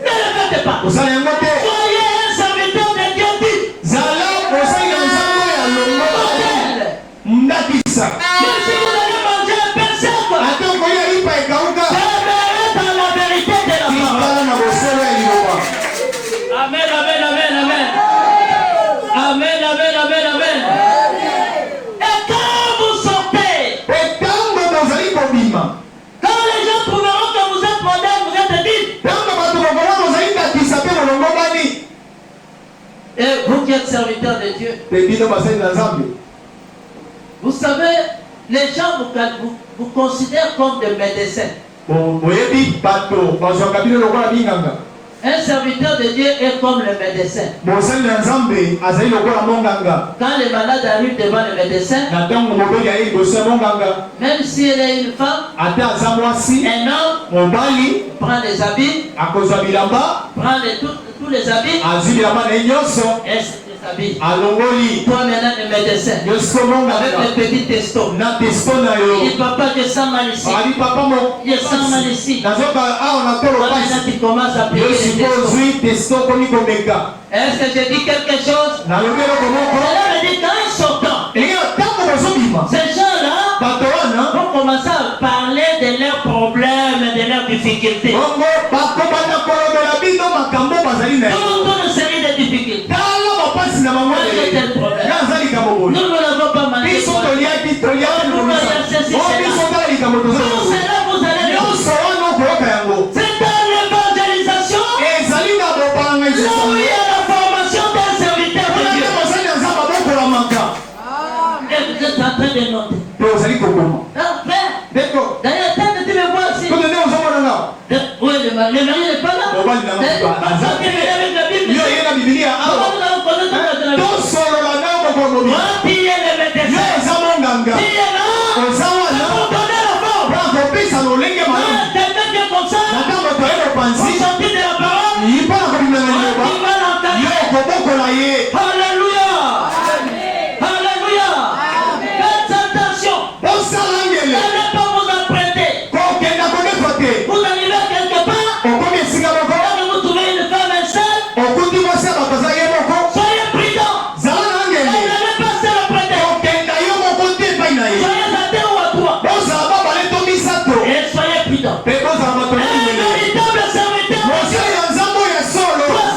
Ne le faites pas. Soyez un serviteur de Dieu dit. Même si vous allez manger un pain sec, demeurez dans la vérité de la parole. Amen, amen, amen, amen. Amen, amen, amen, amen. Et quand vous sortez, quand les gens trouveront que vous êtes moderne, vous êtes dignes. Et vous qui êtes serviteurs de Dieu, vous savez, les gens vous considèrent comme des médecins. Un serviteur de Dieu est comme le médecin. Quand les malades arrivent devant le médecin, même si elle est une femme, un homme prend les habits, prend tous les habits, et toi maintenant le médecin, avec le petit testo, il dit papa je sens mal ici, je sens mal ici. Maintenant tu commences à prier les testo. Est-ce que je dis quelque chose? Cela veut dire qu'en sortant, ces gens-là vont commencer à parler de leurs problèmes, de leurs difficultés. Toute une série de difficultés. Nous ne l'avons pas manqué. Tout cela vous allez le voir. C'est dans l'évangélisation. Là où il y a la formation d'un serviteur de Dieu. Et vous êtes en train de noter. D'ailleurs, tant que tu me vois ici. Oui, le mari n'est pas là. Avec la Bible. Qui est le médecin? Qui est là? Pour donner la forme. Quelqu'un qui est comme ça, pour sortir de la parole, il va l'encadrer. Alléluia. Alléluia. Faites attention. N'allez pas vous apprêter. Vous arrivez quelque part, et vous trouvez une femme enceinte. Soyez prudent. N'allez pas se l'apprêter. Soyez à terre ou à toi. Et soyez prudent. Un véritable serviteur doit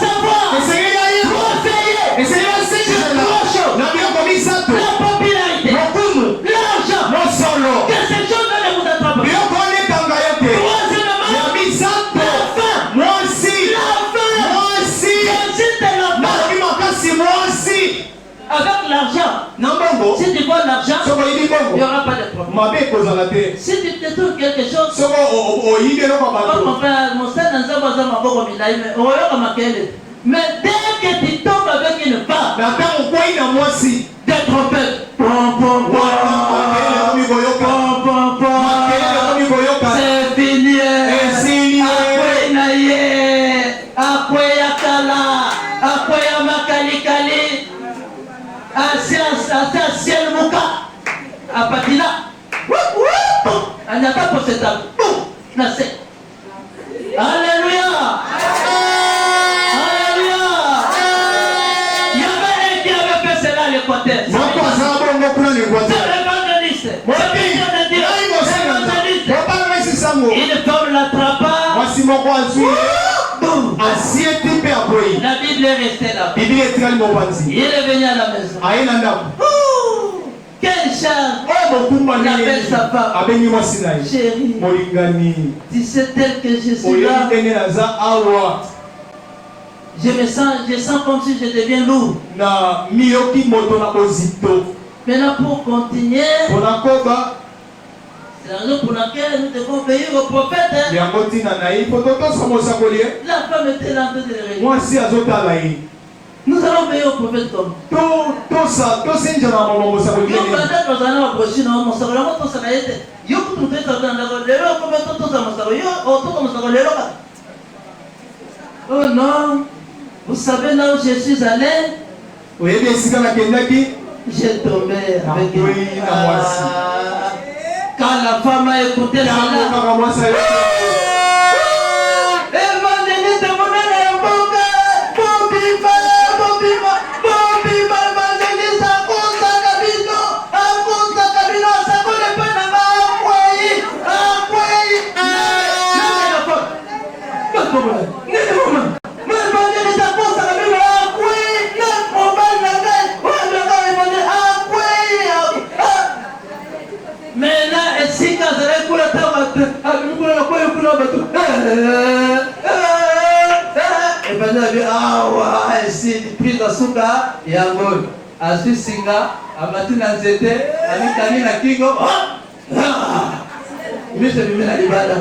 savoir, doit veiller sur trois choses. La popularité, l'argent, que ces choses ne vous attrapent pas. Troisièmement, la avec l'argent, si tu vois l'argent, il n'y aura pas de problème. Si tu te trouves quelque chose, mais dès que tu tombes avec une femme, des trompettes, c'est fini. Alléluia. Alléluia. Il y avait un qui avait fait cela à l'Équateur. C'est l'évangéliste. Une femme l'attrapa. La Bible est restée là. Il est revenu à la maison. Quel charme! Il appelle sa femme. Chérie, tu sais tel que je suis là. Je sens comme si je deviens lourd. Maintenant pour continuer, c'est la raison pour laquelle nous devons obéir au prophète. La femme était là en train de le réunir. Nous allons obéir au prophète comme oh non, vous savez là où je suis allé, j'ai tombé avec Quand la femme a écouté cela, évangéliste monene ya mboka, bobima, évangéliste akosaka bino, asakole mpe na nga akwei. Nini mama? Évangéliste akosaka bino akwei, na mobali na ngai, oyo nga évangéliste akwei. Maintenant, esika azalaki kuna ntango abimikuna na kwei kuna bato. Évangéliste awa esili prise asuka yango azwi singa amati na nzete amikani na kingo miso bimi na libanda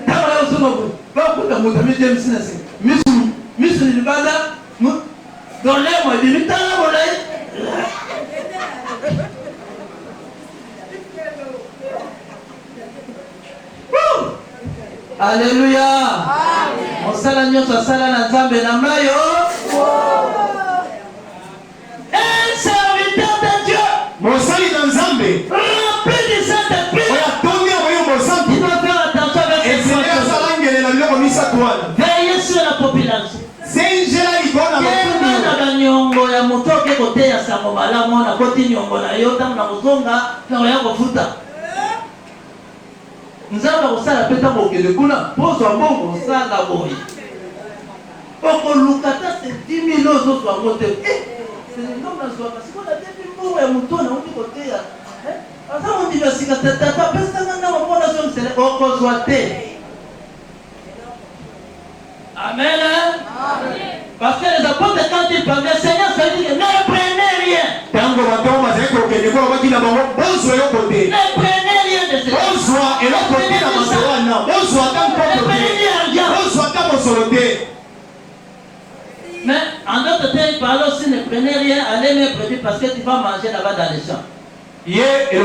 ntango na osunga bakuta moto amijemisi na singa miso ni libanda dolemo ebimi tanga molai. Alléluia. Mosala nyonso asala na Nzambe na mayo. Un serviteur de Dieu. Mosali na Nzambe. Rempli du Saint-Esprit. Il doit faire attention avec ses choses. Veillez sur la population. Na banyongo ya moto ke kote ya sango malamu na koti nyongo na yo tango na mozonga na ya kofuta. Nzamba kosala peta mokele kuna poso mbongo osala boyi. Oko lukata se 10 000 ozo so ngote. C'est le nom na so kasi ko na tepi mbongo ya moto na uti kote ya. Asa mo diversika tata pesa ngana mo pona so msele oko zwate. Amen. Parce que les apôtres, quand ils parlaient, le Seigneur se dit que ne prenez rien. Ne prenez rien de cela. Ne prenez rien. Mais en d'autres temps, il parle aussi, ne prenez rien, allez me produire parce que tu vas manger là-bas dans les champs. Retenez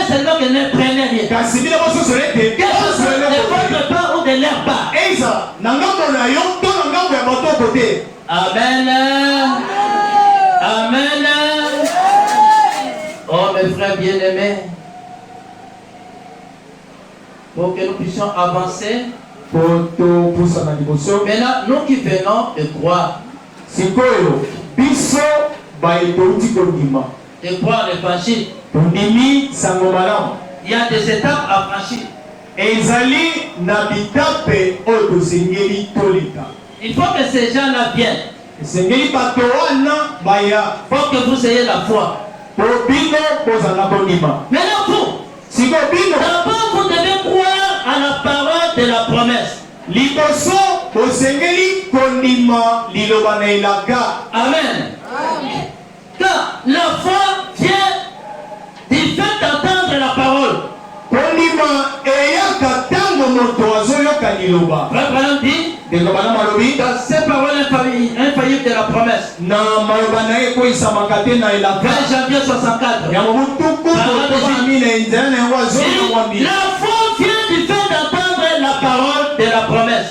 seulement que ne prenez rien. Que ce soit de votre part ou de leur part. Amen. Amen. Oh mes frères bien-aimés, pour que nous puissions avancer, maintenant nous qui venons de croire, de croire l'évangile, il y a des étapes à franchir. Il faut que ces gens-là viennent. Il faut que vous ayez la foi. Maintenant vous, d'abord vous devez croire à la parole de la promesse. Amen. Car la foi vient du fait d'entendre la parole. Frère Branham dit dans ces paroles infaillibles de la promesse. 20 janvier 64. La foi vient du fait d'entendre la parole de la promesse.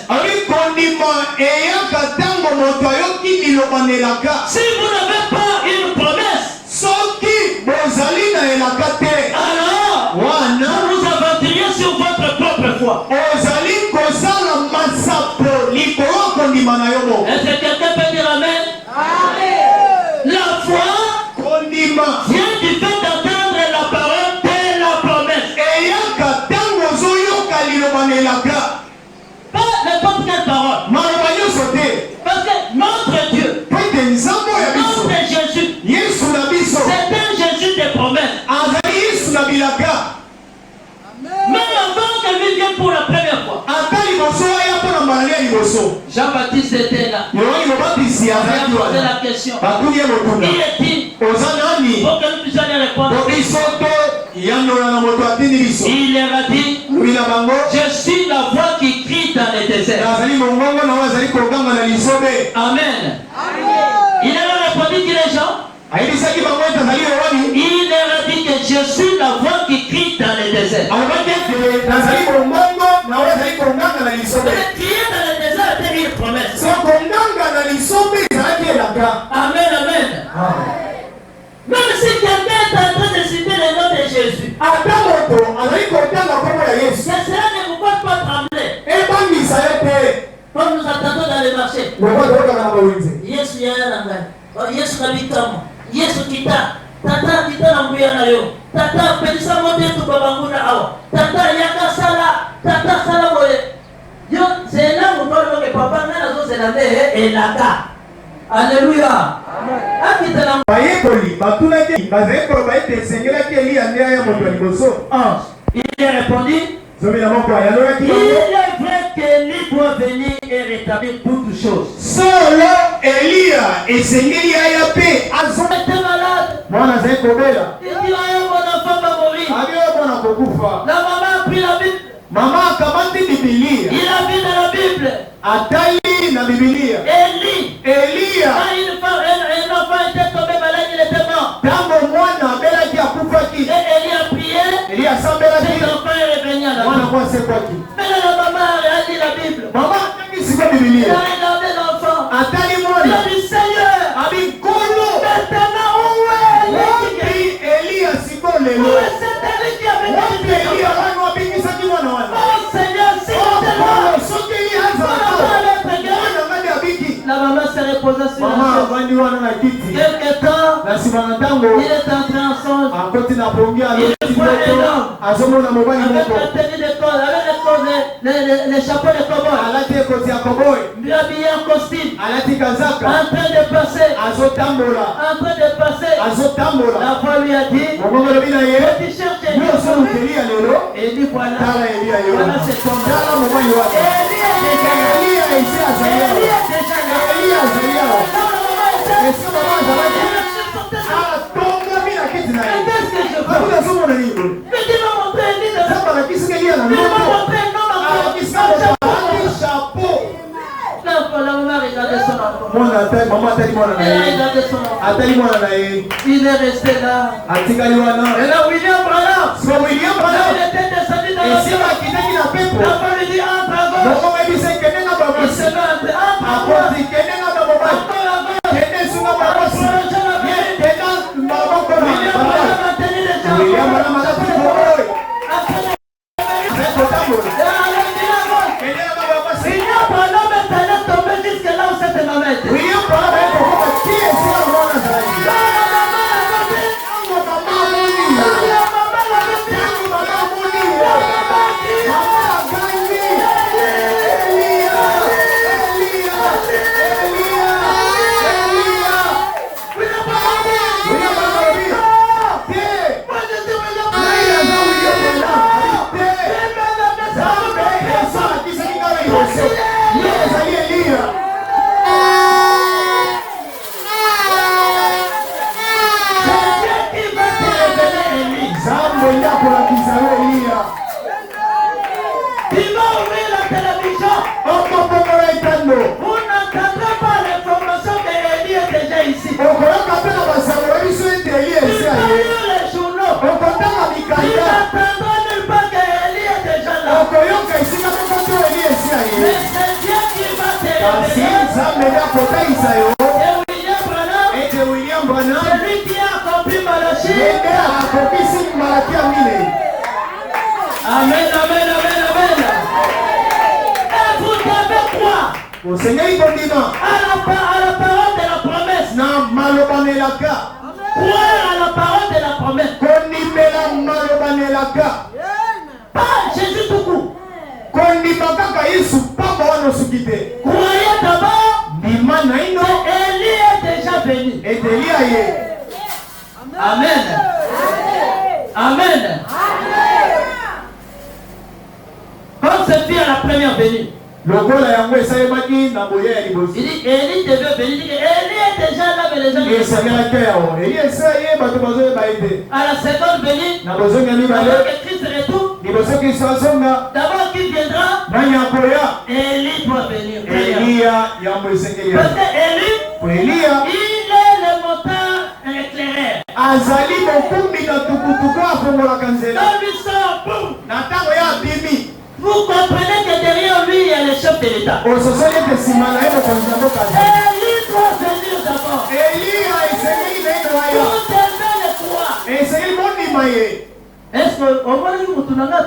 Si vous n'avez pas une promesse, alors vous vous aventuriez sur votre propre foi. Est-ce que quelqu'un peut dire amen? La foi vient du fait d'entendre la parole de la promesse. Pas n'importe quelle parole. Parce que notre Dieu, notre Jésus, c'est un Jésus de promesses. Même avant que lui vienne pour la première fois. Jean-Baptiste était là. Il a posé la question. Il est dit, pour que nous puissions aller répondre. Il leur a dit, je suis la voix qui crie dans les déserts. Amen. Il leur a répondu que les gens, il leur a dit que je suis la voix qui crie dans les déserts. Crier dans les déserts était une promesse. Amen, amen. Même si Jésus. Mais cela ne vous fait pas trembler. Quand nous attendons dans le marché. Yesu yayalanga. Yesu kabikamo. Yesu kita. Tata kita nambuya na yo. Tata pelisa mote tu babanguna awa. Tata yaka sala. Tata sala boye. Yo c'est là où toi le papa na zo c'est la et la ka. Alléluia. Il a répondu. Il est vrai qu'Élie doit venir et rétablir toutes choses. Solo Elia et Seigneur Yayape. Il était malade. Il dit mon enfant va mourir. La maman a pris la Bible. Maman a commandé Bible. Il a vu dans la Bible. Ataï na Bible. Elia. Quand un enfant était tombé malade, il était mort. Et Élie a prié. Cet enfant est revenu à la vie. Mais la maman a dit la Bible. Il a regardé l'enfant. Il a dit Seigneur. Maintenant où est Élie? Où est cet Élie qui avait dit oh Seigneur, s'il te plaît. La maman s'est reposée sur la chaise. Quelque temps, il est entré en songe. Il voit un homme avec la tenue de col, avec les chapeaux de cow-boy. Il a habillé en costume. En train de passer. La voix lui a dit tu cherches Élie. Et il dit voilà c'est ton il est resté là. Et là, William Branham, il était descendu dans la vie. La femme lui dit entre à gauche. Il se met entre à gauche. William Branham a tenu les William Branham est allé tomber jusque là où c'était ma mère. Et William Branham, celui qui a accompli Malachi. Amen, amen, amen, amen. Et vous devez croire à la parole de la promesse. Croire à la parole de la promesse. Pas Jésus tout court. Croyez d'abord que Élie est déjà venu. Amen. Amen. Comme c'est fait à la première venue. Il dit Élie devait venir. Il dit Élie est déjà là, mais les gens. À la seconde venue, alors que Christ retourne, d'abord qui viendra, Élie doit venir. Parce que Élie, il est le moteur éclaireur. Quand lui sort, boum. Vous comprenez que derrière lui, il y a le chef de l'État. Élie doit venir d'abord. Vous devez le croire.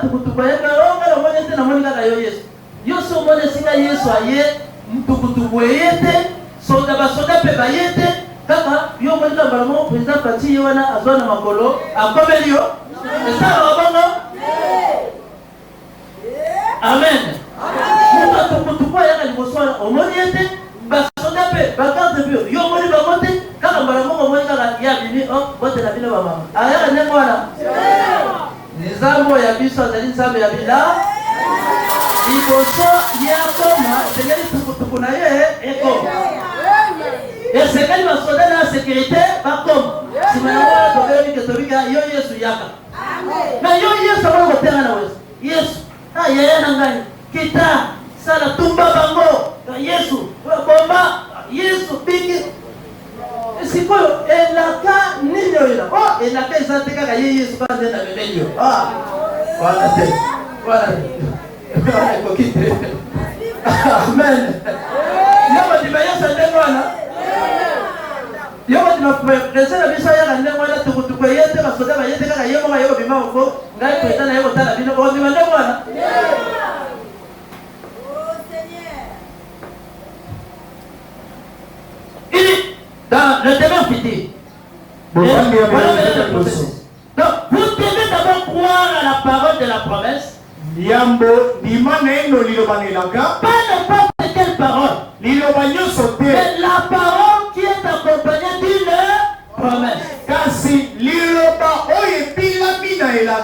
tukutuku ya karonga na mwenye tena mwenye kaka yo Yesu. Yoso mwenye singa Yesu aye mtukutuku yete soda basoda pe bayete kaka yo mwenye kamba mo president parti wana azwana makolo akomelio. Esa wabongo? Amen. Muta tukutuku ya kaliboswana omoni yete basoda pe bakante bio yo mwenye bamote kaka mbaramongo mwenye kaka ya bini bote na bino bamama aya nengo wana nizambo ya biso azali nzambo ya bila iboso ya koma sekeli tukutuku na ye ekoma esekeli basoda na sécurité bakoma simana wana tobeli ke tobika yo Yesu yaka na yo Yesu wana kotenga na wesu Yesu yeye na ngani kita sala tumba bango Yesu bomba Yesu bigi sikoyo elaka ninyo ila elaka ezate kaka ye Yesu bande na bebelio wala te wala kokite amen yaba dibaya sande wana yaba dina presera bisa ya kande wana tukutuku yete basoda bayete kaka yemo ga yebo bima ko ngai kweta na yebo tala bino ko ndimande wana dans le demeure futur. Donc, vous devez d'abord croire à la parole de la promesse. Pas n'importe quelle parole. Mais la parole qui est accompagnée d'une promesse. Jésus, la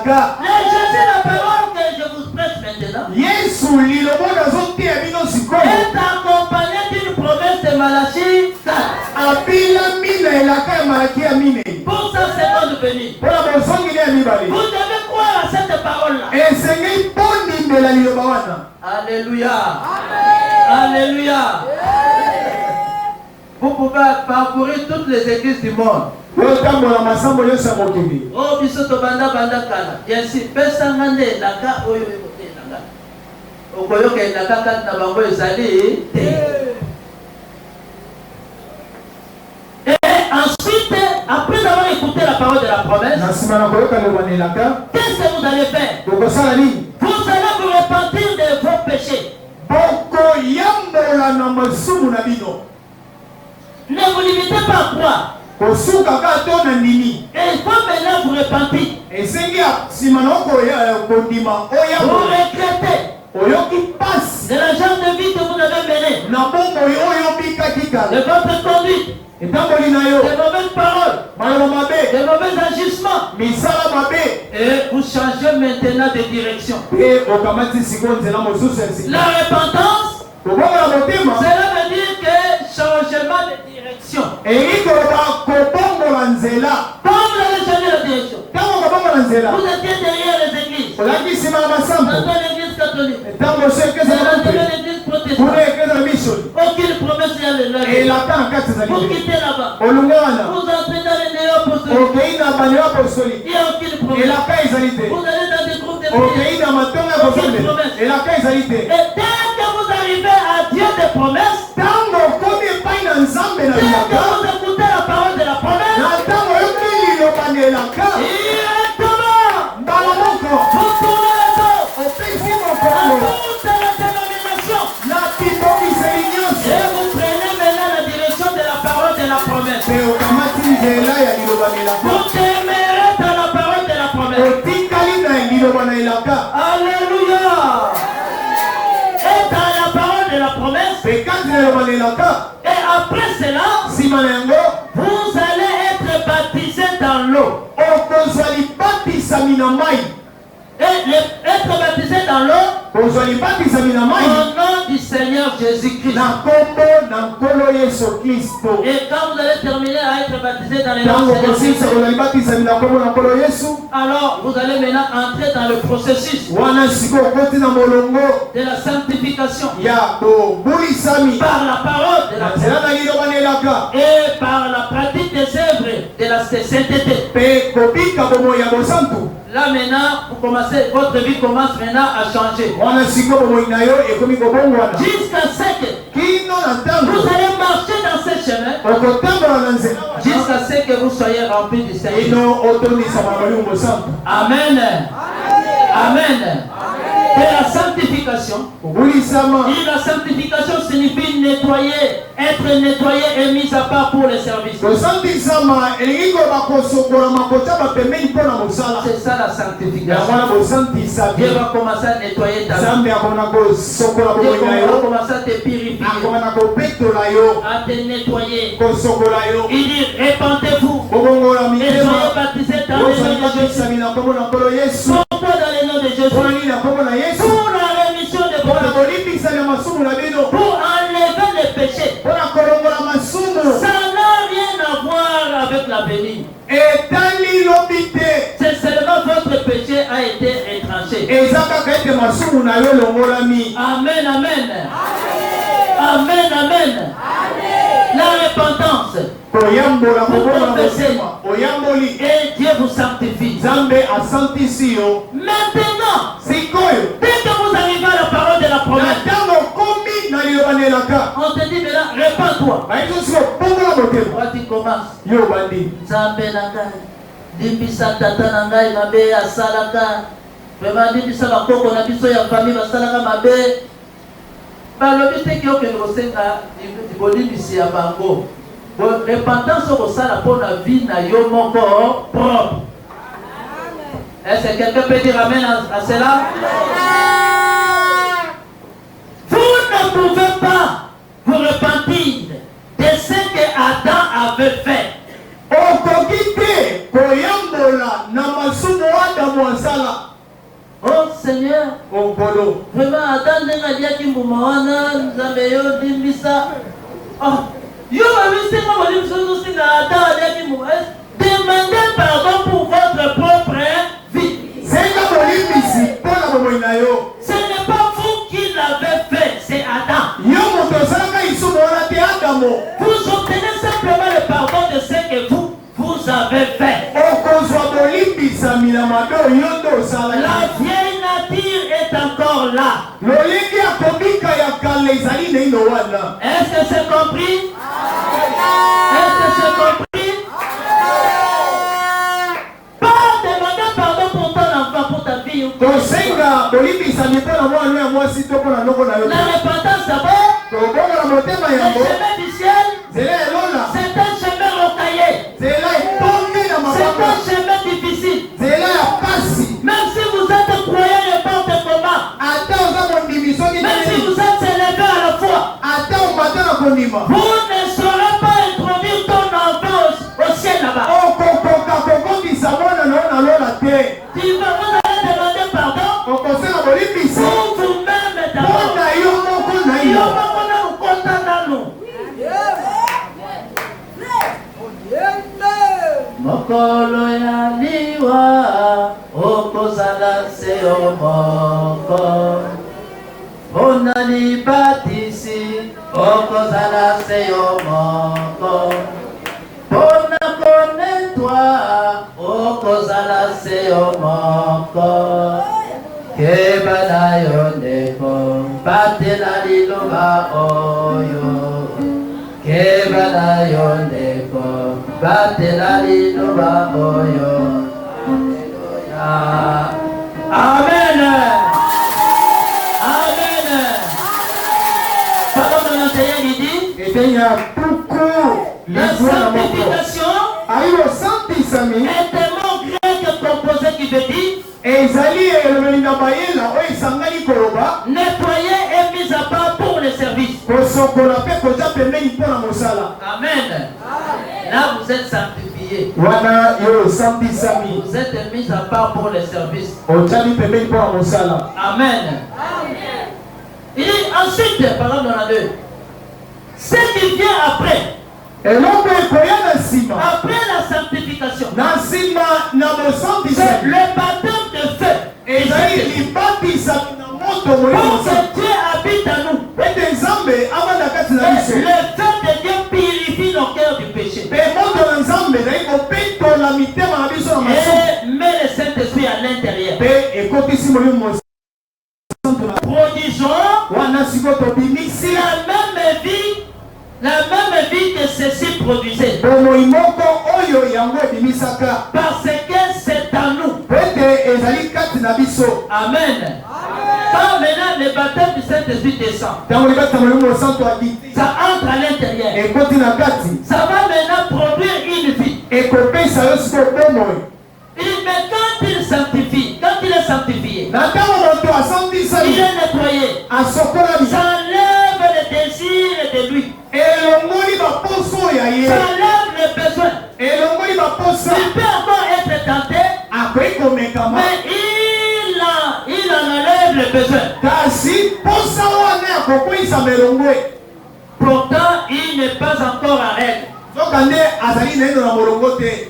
parole que je vous prêche maintenant est accompagnée d'une promesse de Malachie 4. Pour sa seconde venue, vous devez croire à cette parole-là. Alléluia. Alléluia. Vous pouvez parcourir toutes les églises du monde. Oh, bisoto banda kala. Bien sûr, personne n'a naka oyo naka. Okoyoka naka kat na bango ezali. Et ensuite, après avoir écouté la parole de la promesse, qu'est-ce que vous allez faire? Vous allez vous repentir de vos péchés. Ne vous limitez pas à croire. Et il faut maintenant vous repentir. Vous regrettez de la genre de vie que vous avez menée, de votre conduite, de mauvaises paroles, de mauvais agissements. Et vous changez maintenant de direction. La repentance, cela veut dire que changement de direction. Quand vous allez changer de direction, vous étiez derrière les églises. Dans l'église catholique, dans l'église protestante, aucune promesse n'a le vous quittez là-bas, vous entrez dans les néo-apostoliques, il n'y a aucune promesse. Vous allez dans des groupes de prière, aucune promesse. Et dès que vous arrivez à Dieu des promesses, dès que vous écoutez la parole de la promesse, directement, vous tournez le dos à toute la dénomination et vous prenez maintenant la direction de la parole de la promesse. Vous demeurez dans la parole de la promesse. Alléluia. Et dans la parole de la promesse, et après cela, vous allez être baptisés dans l'eau. Et être baptisé dans l'eau au nom du Seigneur Jésus-Christ. Et quand vous allez terminer à être baptisé dans les noms de Jésus, alors vous allez maintenant entrer dans le processus de la sanctification par la parole de la et par la pratique des œuvres de la sainteté. Là maintenant, vous commencez, votre vie commence maintenant à changer. Jusqu'à ce que vous allez marcher dans ce chemin, jusqu'à ce que vous soyez remplis du Seigneur. Amen. Amen. Et la sanctification. Et la sanctification signifie nettoyer, être nettoyé et mis à part pour le service. C'est ça la sanctification. Dieu va commencer à nettoyer ta vie. Dieu va commencer à te purifier, à te nettoyer. Il dit répandez-vous et soyez baptisés dans le nom de Jésus. Pourquoi dans le nom de Jésus? Pour la rémission des péchés, pour enlever les péchés. Ça n'a rien à voir avec l'avenir. C'est seulement votre péché a été retranché. Amen, amen. Amen, amen. La repentance. Et Dieu vous sanctifie. Maintenant, dès que vous arrivez à la parole de la promesse, on te dit maintenant, répands-toi. Toi tu commences. Zambé nangai, dimbisa tata nangai mabe asalaka. Vraiment dimbisa bakoko na biso ya famille basalaka mabe. Balobi te ki oke kosenga dibolimbisi ya bango. Repentance au sala pour la vie na yo moko propre. Est-ce que quelqu'un peut dire amen à cela? Vous ne pouvez pas vous repentir de ce que Adam avait fait. Oh Seigneur, vraiment Adam n'a dit qu'il m'a dit demandez pardon pour votre propre vie. Ce n'est pas vous qui l'avez fait, c'est Adam. Vous obtenez simplement le pardon de ce que vous avez fait. La vieille nature est encore là. Est-ce que c'est compris? Est-ce que c'est compris? Pas demander pardon pour ton enfant, pour ta fille. La repentance d'abord. Le chemin du ciel, c'est un chemin rocaillé. C'est un chemin difficile. Même si vous êtes croyant n'importe comment, même si vous êtes élevé à la foi, vous ne saurez pas introduire ton enfant au ciel là-bas. Tu vas vous allez demander pardon pour vous-même d'abord. Mokolo ya liwa okozala se omoko. Onani batisi okozala se omoko. Pona konetwa okozala se omoko. Kebana yondeko batela liloba oyo. Kebana yondeko batela liloba oyo. Amen. Amen. Parole de l'Intérieur il dit, la sanctification est un mot grec composé qui veut dire nettoyer et mis à part pour le service. Amen. Là vous êtes sanctifiés. Vous êtes mis à part pour le service. Amen. Il dit ensuite, parole dans la 2. Ce qui vient après. Après la sanctification, c'est le baptême de feu. Pour que Dieu habite à nous. Le feu de Dieu purifie nos cœurs du péché. Et met le Saint-Esprit à l'intérieur. Produisons la même vie que ceci produisait. Parce que c'est en nous. Amen. Quand maintenant le baptême du Saint-Esprit descend, ça entre à l'intérieur. Ça va maintenant produire une vie. Et mais quand il sanctifie, quand il est sanctifié, il est nettoyé, ça enlève le désir de lui, ça enlève le besoin. Il peut encore être tenté, mais il en enlève le besoin. Pourtant, il n'est pas encore en règle.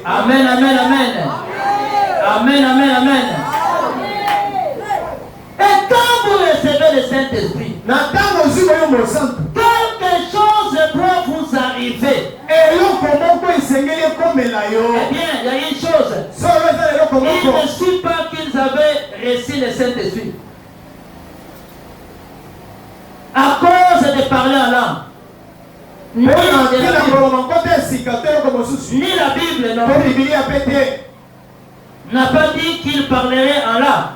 Amen, amen, amen. Amen, amen, amen. Et quand vous recevez le Saint-Esprit, quelque chose doit vous arriver. Eh bien, il y a une chose. Il ne suffit pas qu'ils avaient reçu le Saint-Esprit. À cause de parler en langue. Ni la Bible n'a pas dit qu'il parlerait en langue.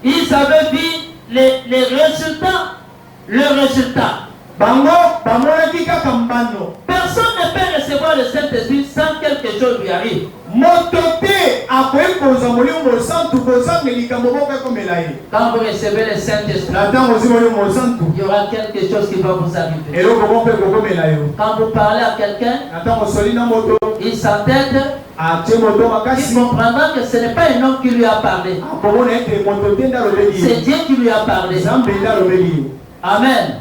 Ils avaient vu les résultats. Le résultat. Personne ne peut recevoir le Saint-Esprit sans quelque chose lui arrive. Quand vous recevez le Saint-Esprit, il y aura quelque chose qui va vous arriver. Quand vous parlez à quelqu'un, il s'entête, il comprendra que ce n'est pas un homme qui lui a parlé. C'est Dieu qui lui a parlé. Amen.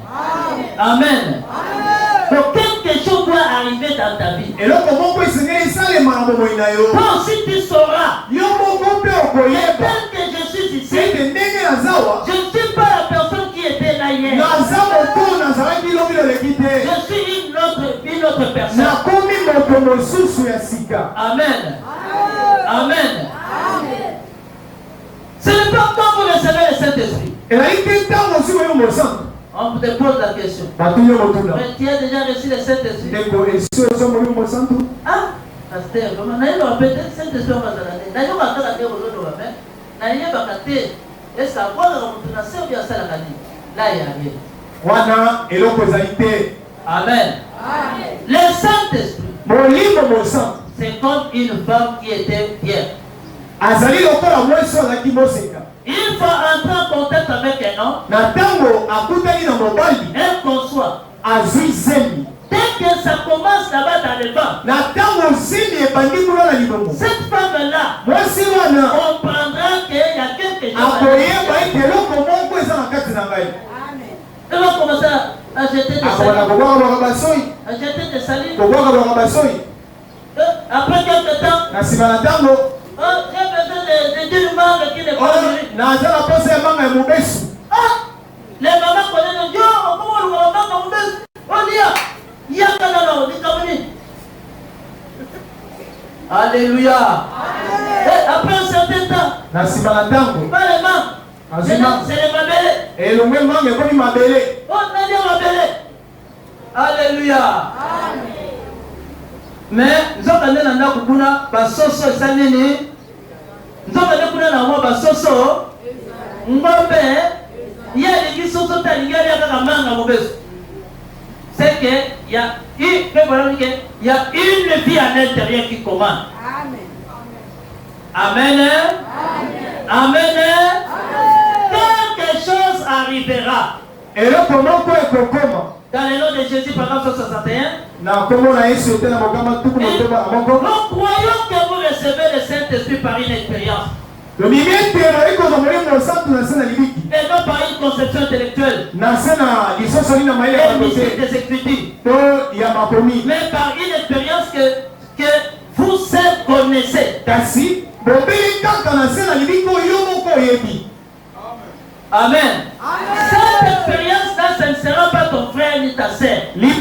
Amen. Donc quelque chose doit arriver dans ta vie. Toi aussi tu sauras. Tel que je suis ici, je ne suis pas la personne qui était là hier. Je suis une autre personne. Amen. Amen. Ce n'est pas quand vous recevez le Saint-Esprit. On te pose la question. Mais tu as déjà reçu le Saint-Esprit? Ah, pasteur, comment on a répété le Saint-Esprit? Est-ce qu'à quoi on a servi à ça la vie? Là, il y a rien. Amen. Le Saint-Esprit, c'est comme une femme qui était vierge. Il faut entrer en contact avec un homme et qu'on soit. Dès que ça commence là-bas dans le ventre, cette femme-là comprendra qu'il y a quelque chose. Elle va commencer à jeter des salives. Après quelques temps, j'ai besoin de dire mangue qui n'est pas mûri. Les mamans connaissent le Dieu, comment on va mangue on dit, il y a alléluia. Et après un certain temps, pas les mangues, c'est les mabélés. Oh, Nadia mabélé. Alléluia. Mais nous avons dit que nous avons soso sanini. Nous avons dit que nous avons soso. Ngombe. Il y a des soso talingali à la manga mauvaise. C'est que il y a une vie à l'intérieur qui commande. Amen. Amen. Quelque chose arrivera. Et là, comment dans le nom de Jésus, pendant 61, nous croyons que vous recevez le Saint-Esprit par une expérience. Et non par une conception intellectuelle. Et des Écritures. Mais par une expérience que vous seul connaissez. Amen. Cette expérience-là, ce ne sera pas ton frère ni ta sœur. Mais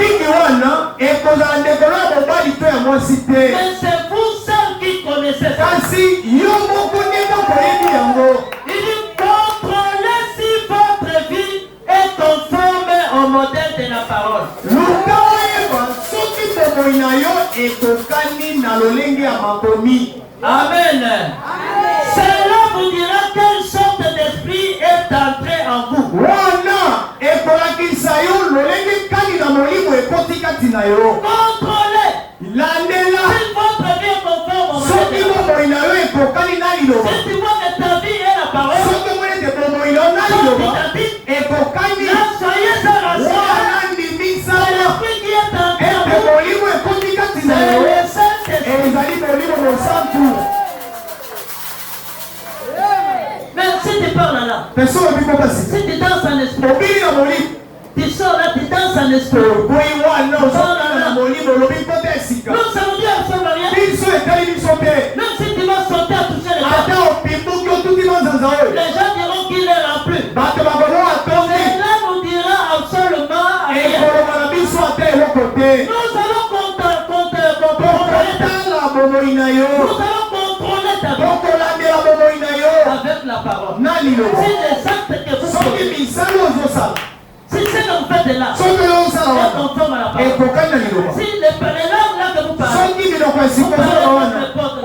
c'est vous seul qui connaissez ça. Il dit contrôlez si votre vie est conforme au modèle de la parole. Amen. wana ekolakisa yo lolenge kani na molimo ekoti kati na yo. Contrôlez. Landela. Si votre vie est conforme au soki bomoi na yo ekokani na liloba. si tu vois que ta vie est la parole, soki omoni ete bomoi na yo na liloba ekokani là, soyez enracinés. wana ndimisala L'esprit qui est en ete vous, molimo ekoti kati na c'est yo le Saint-Esprit. ezali molimo mosantu. Mais si tu parles là, peso obiko basi si tu danses en esprit, obili na molimo tu sors là, tu danses en esprit. boyi wana ozokana na molimo olobi mpo te esika Non, ça veut dire absolument rien. biso etali biso te Même si tu vas sauter à toucher les ata gens, opimbuki otuki manzanza oyo les gens diront qu'il est rempli. bato bakomo atondi Cela nous dira absolument rien. ekoloba na biso ata eloko te Nous allons contrôler ta tokotala bomoi na yo Nous allons contrôler ta vie tokolandela bomoi na yo avec la parole. na liloba Si les actes que vous soki faites, misala ozosala si ce que vous faites là, soki ozosala est wana conforme à la parole. ekokani na liloba Si les langues là que vous parlez, soki biloko esika ozoloba wana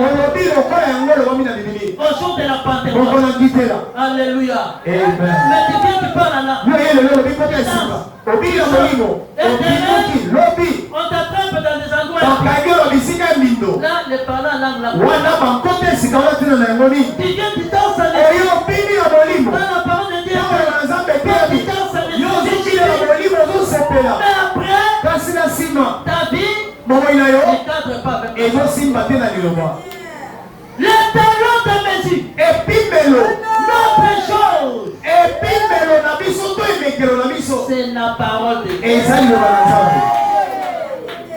olobi lokola yango olobami na bibili au jour de la Pentecôte, okolandi te la alléluia. amen Mais tu viens, tu parles là, yo ye lelo olobi mpo te esika obili na molimo obibuki lobi on t'attrape dans des endroits. bakangi oyo bisika ya mbindo Là, les parlants langue là, wana bankota esika wana ntina na yango nini tu viens, tu danses en esprit. oyo obimi na molimo Dans la parole de Dieu, ntango na nzambe quand tu tebi danses en yo esprit, ozokila na molimo ozosepela mais après, kasi na nsima ta vie bomoi na yo ne cadre pas avec la parole. ezosimba te na liloba Le talon de mesure, epimelo notre chose, epimelo na biso to emekelo na biso c'est la parole de Dieu. eza liloba na nzambe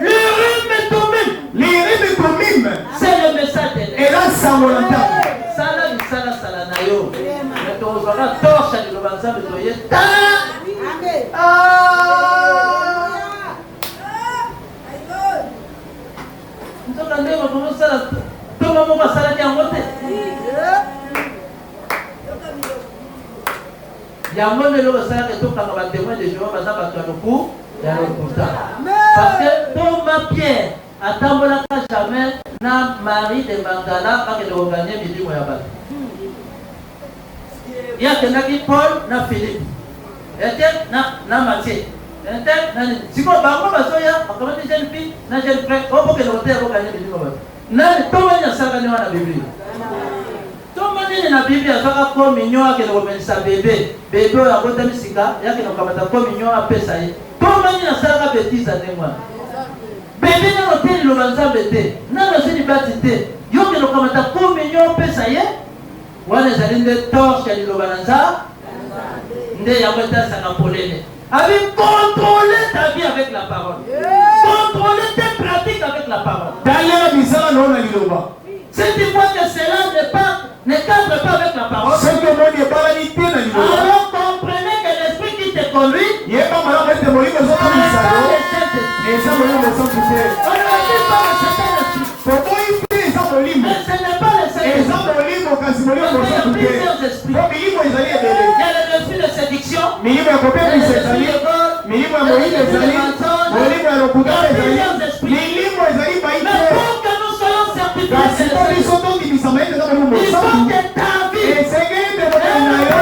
Le rhume et tombe, lirimi komime c'est le message de Dieu. eza sango na ntango Sala bisala sala na yo. Mais tozwaka torche liloba nzambe toye tala. Nzoka ndenge bakomosala tongo moko asalaki yango te. yango lelo basalaka etokanga batémoin de Jéhovah baza bato ya loku ya lokuta. Parce que Thomas Pierre atambolaka jamais na Marie de Magdala bakende koganye milimo ya bato. Ye akendaki Paul na Philippe, ete na Matthieu, ete sikoyo bango bazoya bakamati jeune fille na jeune frère obokende koteya boganye milimo bato. Nani tomani asalaka nini wana Biblia? Tomani na Biblia azwaka communion akende komelisa bebe oyo akotami sika yakende kokamata communion apesa ye. Tomani asalaka bêtise ndenge wana. Bebe nano te liloba nzambe te, nano esi libati te, yokende kokamata communion opesa ye wana ezali nde torche ya liloba na nzambe nde yango etasaka polele. Avec contrôler ta vie avec la parole. Contrôler tes pratiques avec la parole. talela misala na yo na liloba Si tu vois que cela ne cadre pas avec la parole, soki omoni ebalani te na liloba alors comprenez que l'esprit qui te conduit yeba malamu ete molimo n'est ezokomisa pas yo le Saint-Esprit. eza molimo mosantu te On ne dit pas le Saint-Esprit, toboyi te eza molimo mais ce n'est pas le eza Saint-Esprit. molimo kasi molimo Parce qu'il y a mosantu te plusieurs esprits. po milimo ezali ebele Il y a l'esprit de séduction, milimo ya il y a kopepisa l'esprit ezali de vol, milimo ya moyindo ezali molimo ya lokutana ezali milimo ezali bayi mais te pour que nous soyons certifiés, kasi po biso tondimisa mayele eza molimo il faut mosantu que ta vie esengeli te molimo na yo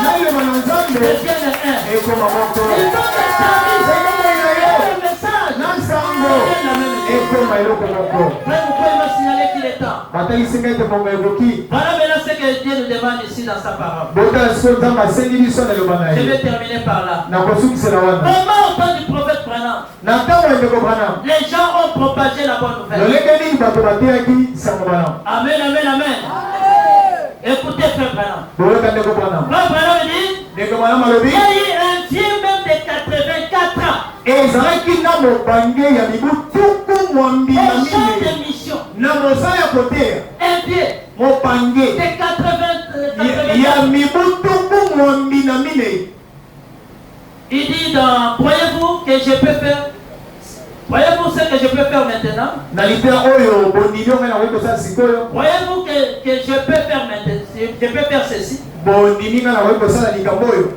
na liloba na nzambe devienne un. ekoma moko Il faut que ta vie esengeli na yo devienne un message. na nsango Devienne la même chose. ekoma eloko moko Frère, vous pouvez me signaler qu'il est temps. batalisika ete bongo ekoki Voilà maintenant ce que Dieu nous demande ici dans sa parole. botala sikoyo nzambe asengi biso na eloba na Je ye vais terminer par là. nakosukisela wana Comment au temps du prophète Branham, na ntango ya ndeko branam les gens ont propagé la bonne nouvelle. lolenge nini bato bateyaki sango branam Amen, amen, amen. Écoutez, frère Branham. boyoka ndeko branam Frère Branham dit, ndeko branam il alobi y a eu un vieux même de 84 ans ezalaki na mobange ya mibu tuku mwambi na au champ mine de mission. na mosala ya koteya Un vieux mobange de 80 ya ans. mibu tuku mwambi na mine Il dit dans, voyez-vous que je peux faire, voyez-vous ce que je peux faire maintenant? na litera oyo bondimi ongai na koki kosala sikoyo Voyez-vous que je peux faire maintenant, je peux faire ceci. bondimi ngai na koki kosala likambo oyo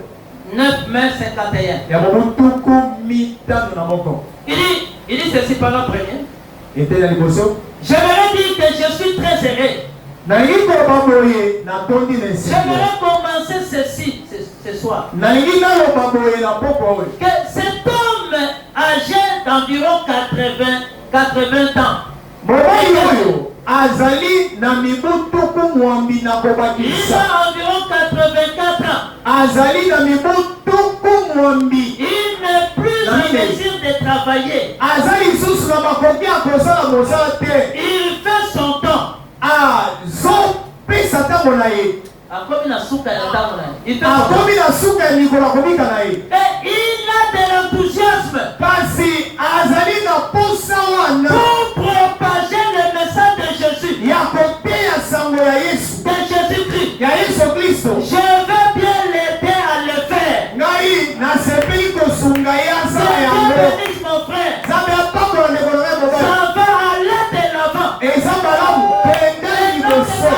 9 mai 51. ya mobu tuku mitano na moko Il dit ceci par la première. ete na liboso J'aimerais dire que je suis très heureux. nalingi koloba boye natondi na esiko J'aimerais commencer ceci ce soir Na lingi na lo baboye na poko we. que cet homme âgé d'environ 80 ans, Mobali oyo azali na mibutuku mwambi na il kobakisa. a environ 84 ans. Azali na mibutuku mwambi. Il n'est plus en mesure de travailler. Azali susu na makoki akosala mosala te. Il fait son temps. Azopesa ntango na ye. Akomi na suka ya ntango na ye. Il fait son temps. Akomi na suka ya mikolo akomika na ye. Et il a de l'enthousiasme Kasi azali na posa wana pour propager le message de Jésus. ya koteya sango ya Yesu. De Jésus-Christ. Ya Yesu Kristo. Je veux bien l'aider à le faire. Ngai nasepeli kosunga ye asala Dieu yango. bénisse mon frère. Nzambe apakola ndeko na ngai mobali. Ça va aller de l'avant. Eza malamu kende liboso.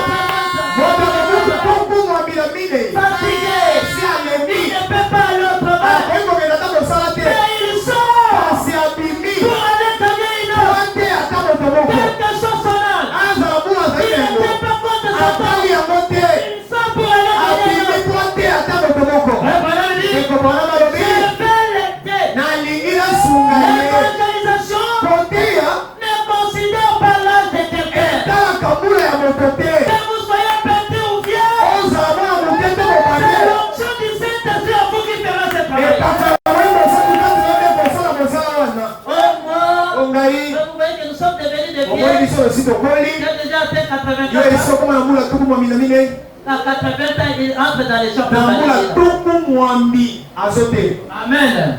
Moto mobutu mwambi na mine. Fatigué. Si alemi. Il ne peut pas aller au travail. Akoki kokenda ata kosala te. Mais il sort Kasi abimi. pour aller donner une heure. Ate ata moto moko. Quelque chose sonal. Azala buna Il azali na yango. n'était pas contre son temps. Atali yango te. Il sort pour aller donner une Abimi heure. po ate ata moto moko. Et voilà, il dit, Ndeko bana balobi. je vais l'aider. Nalingi nasunga ye. L'évangélisation Koteya ne considère pas l'âge de quelqu'un. etalaka mbula ya moto te. Que vous soyez petit ou vieux, Ozala mwana moke te c'est mobali. l'onction du Saint-Esprit à vous qui fera ce travail. Epakala moi mosali kati na nde kosala mosala wana. Oh, moi, Ongai vous voyez que nous sommes devenus des omoi vieux. biso osi tokoli. J'ai déjà atteint 84 Yo ans. esokoma na mbula tuku mwambi na mine. À 80 ans, il entre dans les champs. Na mbula tuku mwambi azote. Amen.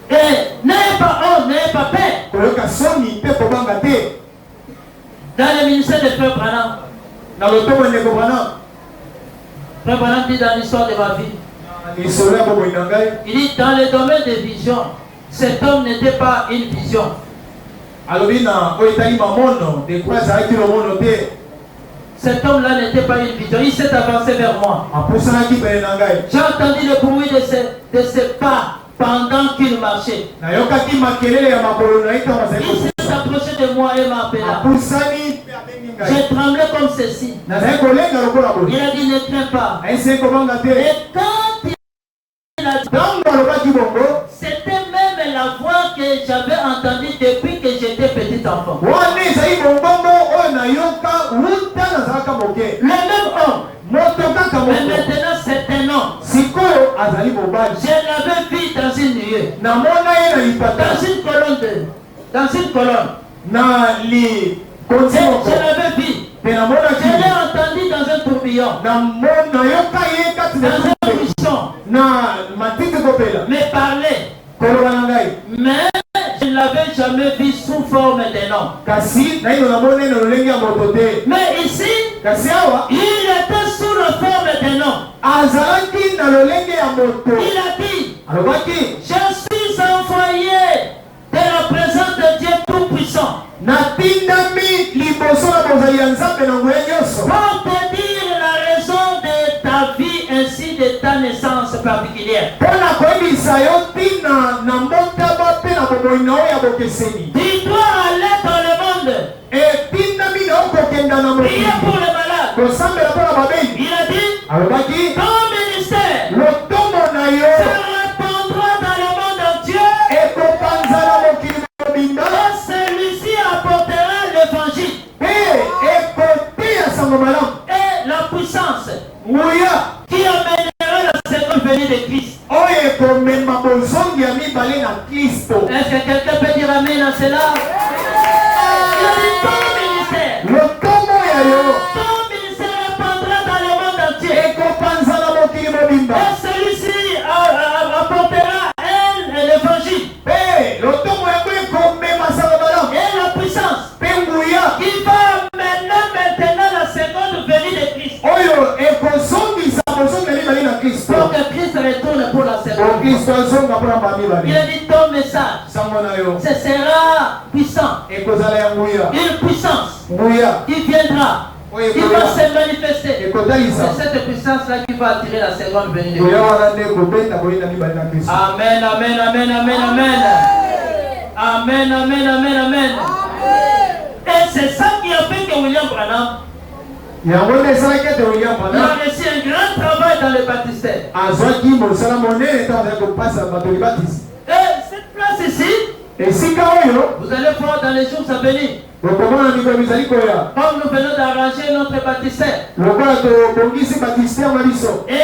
Et n'ayez pas honte, n'ayez pas peur. Koyoka soni mpe kobanga te. Dans le ministère de Frère Branham, Na lotomo ndeko bana. Frère Branham dit dans l'histoire de ma vie, Lisolo ya bomoi na ngai. il dit dans le domaine des visions, cet homme n'était pas une vision. Alobi na oyo etali mamono dekwa azalaki lomono te. Cet homme-là n'était pas une vision. Il s'est avancé vers moi. Apusanaki pene na ngai. J'ai entendu le bruit de ses pas pendant qu'il marchait. Nayokaki makelele ya makolo na ye ntango azali Il s'est approché de moi et m'a appelé. apusani mpe abengi ngai. J'ai tremblé comme ceci. Nazali kolenga lokola Il boye. a dit ne crains pas. Ayesili kobanga te. Et quand il a dit, Ntango alobaki bongo, c'était même la voix que j'avais entendue depuis que j'étais petit enfant. wana ezali bongongo oyo nayoka wuta nazalaka moke. Le même homme. Moto kaka Mais moko. maintenant c'est un homme. Sikoyo azali mobali. Je l'avais vu dans une nuée. Namona ye na lipata. Dans une colonne dans une colonne. Na likonzi moko. Je l'avais vu. Mpe namonaki. Je l'ai entendu dans un tourbillon. Nayoka ye kati na Dans un tupe. buisson. Na matiti kopela. Mais parler. Koloba na ngai. Mais je ne l'avais jamais vu sous forme d'un homme. Kasi naino namona ye na lolenge ya moto te. Mais ici, Kasi awa il était sous la forme d'un homme. azalaki na lolenge ya moto. Il a dit, Alobaki je suis envoyé de la présence de Dieu Tout-Puissant natindami liboso na bozali ya Nzambe na nguya nyonso. pour te dire la raison de ta vie ainsi de ta naissance particulière. Mpona koyebisa yo ntina na mbotama mpe na bomoi na oyo ya bokeseni. Tu dois aller dans le monde, Etindami na yo kokenda na prier mokili pour les malades. kosambela mpo na babeli. Il a dit, Alobaki ton ministère lotomo na se yo répandra dans le monde entier ekopanzana mokili mobimba et celui-ci apportera l'évangile mpe ekoteya sango malamu et la puissance nguya qui amènera la seconde venue de Christ. oyo ekomema bozongi ya mibale na Kristo. Est-ce que quelqu'un peut dire amen à cela? Il a dit ton ministère. Lotomo ya yo Ton ministère répandra dans le monde entier. ekopanzana mokili mobimba Et celui-ci apportera l'évangile mpe lotomo yango ekomema sango malamu et la puissance mpe nguya qui va amener maintenant la seconde venue de Christ. oyo ekozongisa bozongi ya mibale na Kristo. Pour que Christ retourne pour la seconde. Kristo azonga mpona ba Il a mibale dit ton message, sango na yo ce sera puissant. ekozala ya nguya Une puissance nguya qui viendra, oyo qui va se manifester. ekotalisa C'est cette puissance-là qui va attirer la seconde venue de nguya Christ. wana nde ekobeta koyina mibale na Kristo. Amen, amen, amen, amen, amen. Amen, amen, amen, amen. Et c'est ça qui a fait que William Branham Il a reçu un grand travail dans le baptistère. Et cette place ici, vous allez voir dans les jours à venir. Comme nous venons d'arranger notre baptistère. Et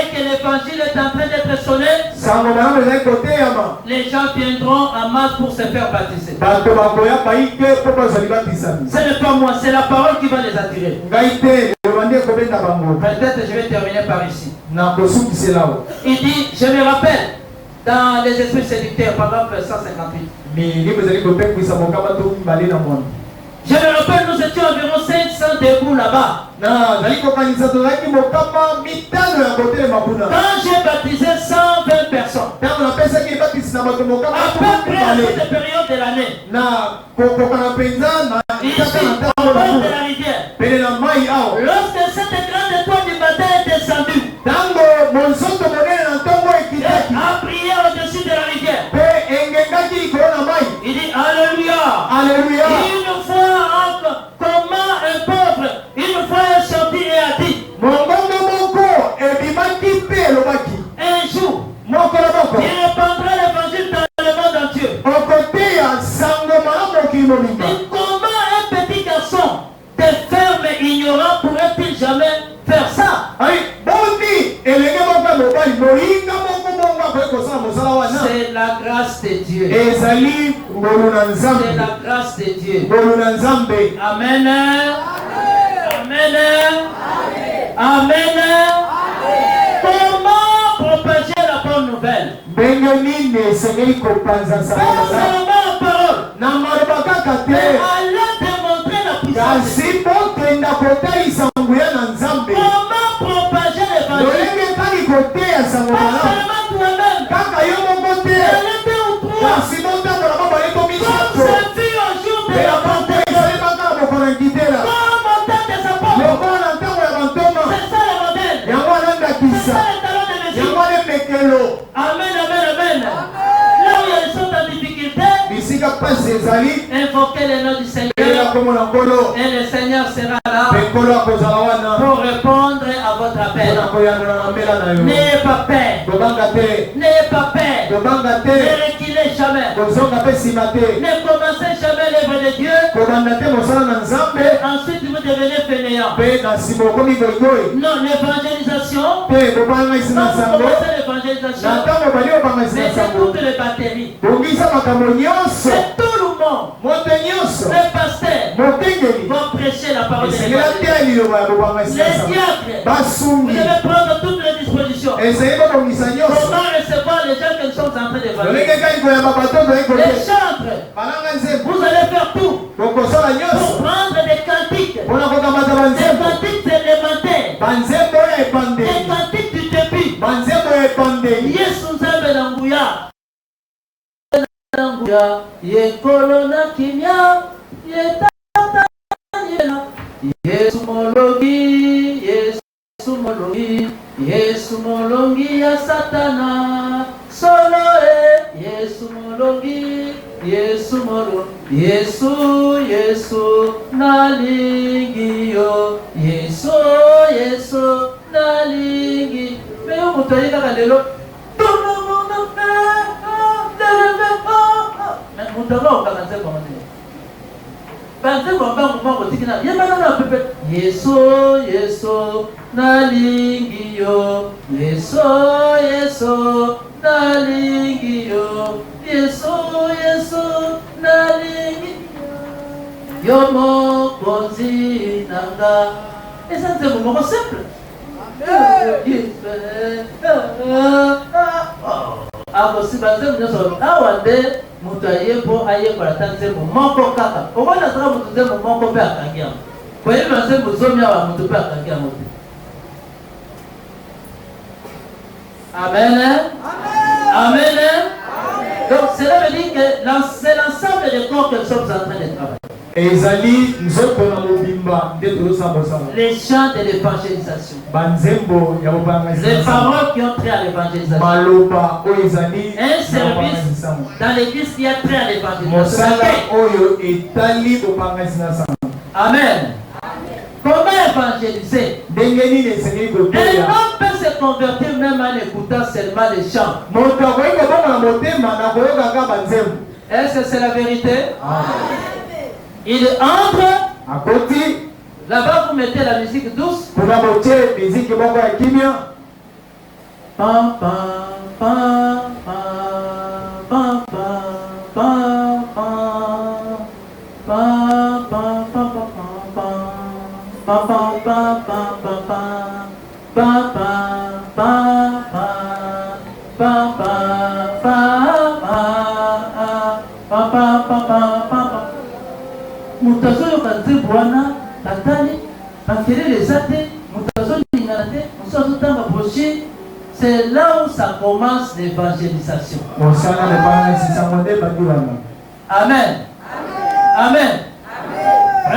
que l'évangile est en train d'être sonné, les gens viendront en masse pour se faire baptiser. Ce n'est pas moi, c'est la parole qui va les attirer. Peut-être je vais terminer par ici. Il dit, je me rappelle, dans les esprits séducteurs, paragraphe 158. Je me rappelle, nous étions environ 500 debout là-bas. Quand j'ai baptisé 120 personnes, à peu près à cette période de l'année, ici, au bord de la rivière, lorsque cette grande étoile du matin est descendue, et a prié au-dessus de la rivière, il dit Alléluia. Alléluia. Une fois, comment un pauvre, une fois est sorti et a dit un jour, il répandra l'évangile dans le monde entier. Et comment un petit garçon de ferme et ignorant pourrait-il jamais faire ça? C'est la grâce de Dieu. C'est la grâce de Dieu. Amen. Amen. Amen. Comment propager la bonne nouvelle? Pas seulement en parole, mais allez démontrer la puissance. Comment propager l'évangile? Pas seulement toi-même. Amen, amen, amen. Là où ils sont en difficulté, invoquez le nom du Seigneur et le Seigneur sera là pour répondre à votre appel. N'ayez pas peur. N'ayez pas peur. Ne reculez jamais. Ne commencez jamais l'œuvre de Dieu. Et ensuite vous devenez fainéant. Non, l'évangélisation. Quand vous commencez l'évangélisation, c'est toutes les batteries. C'est tout le monde. Les pasteurs vont prêcher la parole de l'évangile. Les diacres, vous devez prendre toutes les dispositions. Comment recevoir les gens que nous sommes en train d'évangéliser? Les chantres, vous allez faire tout pour prendre des cantiques. Des cantiques élémentaires. Des cantiques du début. Yesu Nzambe na nguya. Yekolo na kimia. Yetata yela. Yesu mologi. Yesu mologi. Yesu molongi ya satana. Solo Yesu molongi. Yesu molongi. Yesu nalingi yo. Yesu nalingi. Mais on peut dire que lelo tout le monde fait mais on doit pas commencer comme ça. Parce que on va dire que il y a pas de peu Yesu nalingi yo. Yesu nalingi yo. Yesu nalingi yo mokozi nanga. Et ça c'est vraiment simple. Si banze mnyoso awande mutu ayepo ayekola tanzemo moko kaka obona saka mutu nzemo moko pe akangia kwa hiyo banze muzomi awa mutu pe akangia mutu. Amen. Amen. Donc cela veut dire que c'est l'ensemble des corps que nous sommes en train de travailler. Les chants de l'évangélisation. Les paroles qui ont trait à l'évangélisation. Un service dans l'église qui a trait à l'évangélisation. Amen. Comment évangéliser? Un homme peut se convertir même en écoutant seulement les chants. Est-ce que c'est la vérité? Il entre. Là-bas, vous mettez la musique douce. Pam, pam, pam, pam, pam, c'est là où ça commence l'évangélisation. Amen. Amen.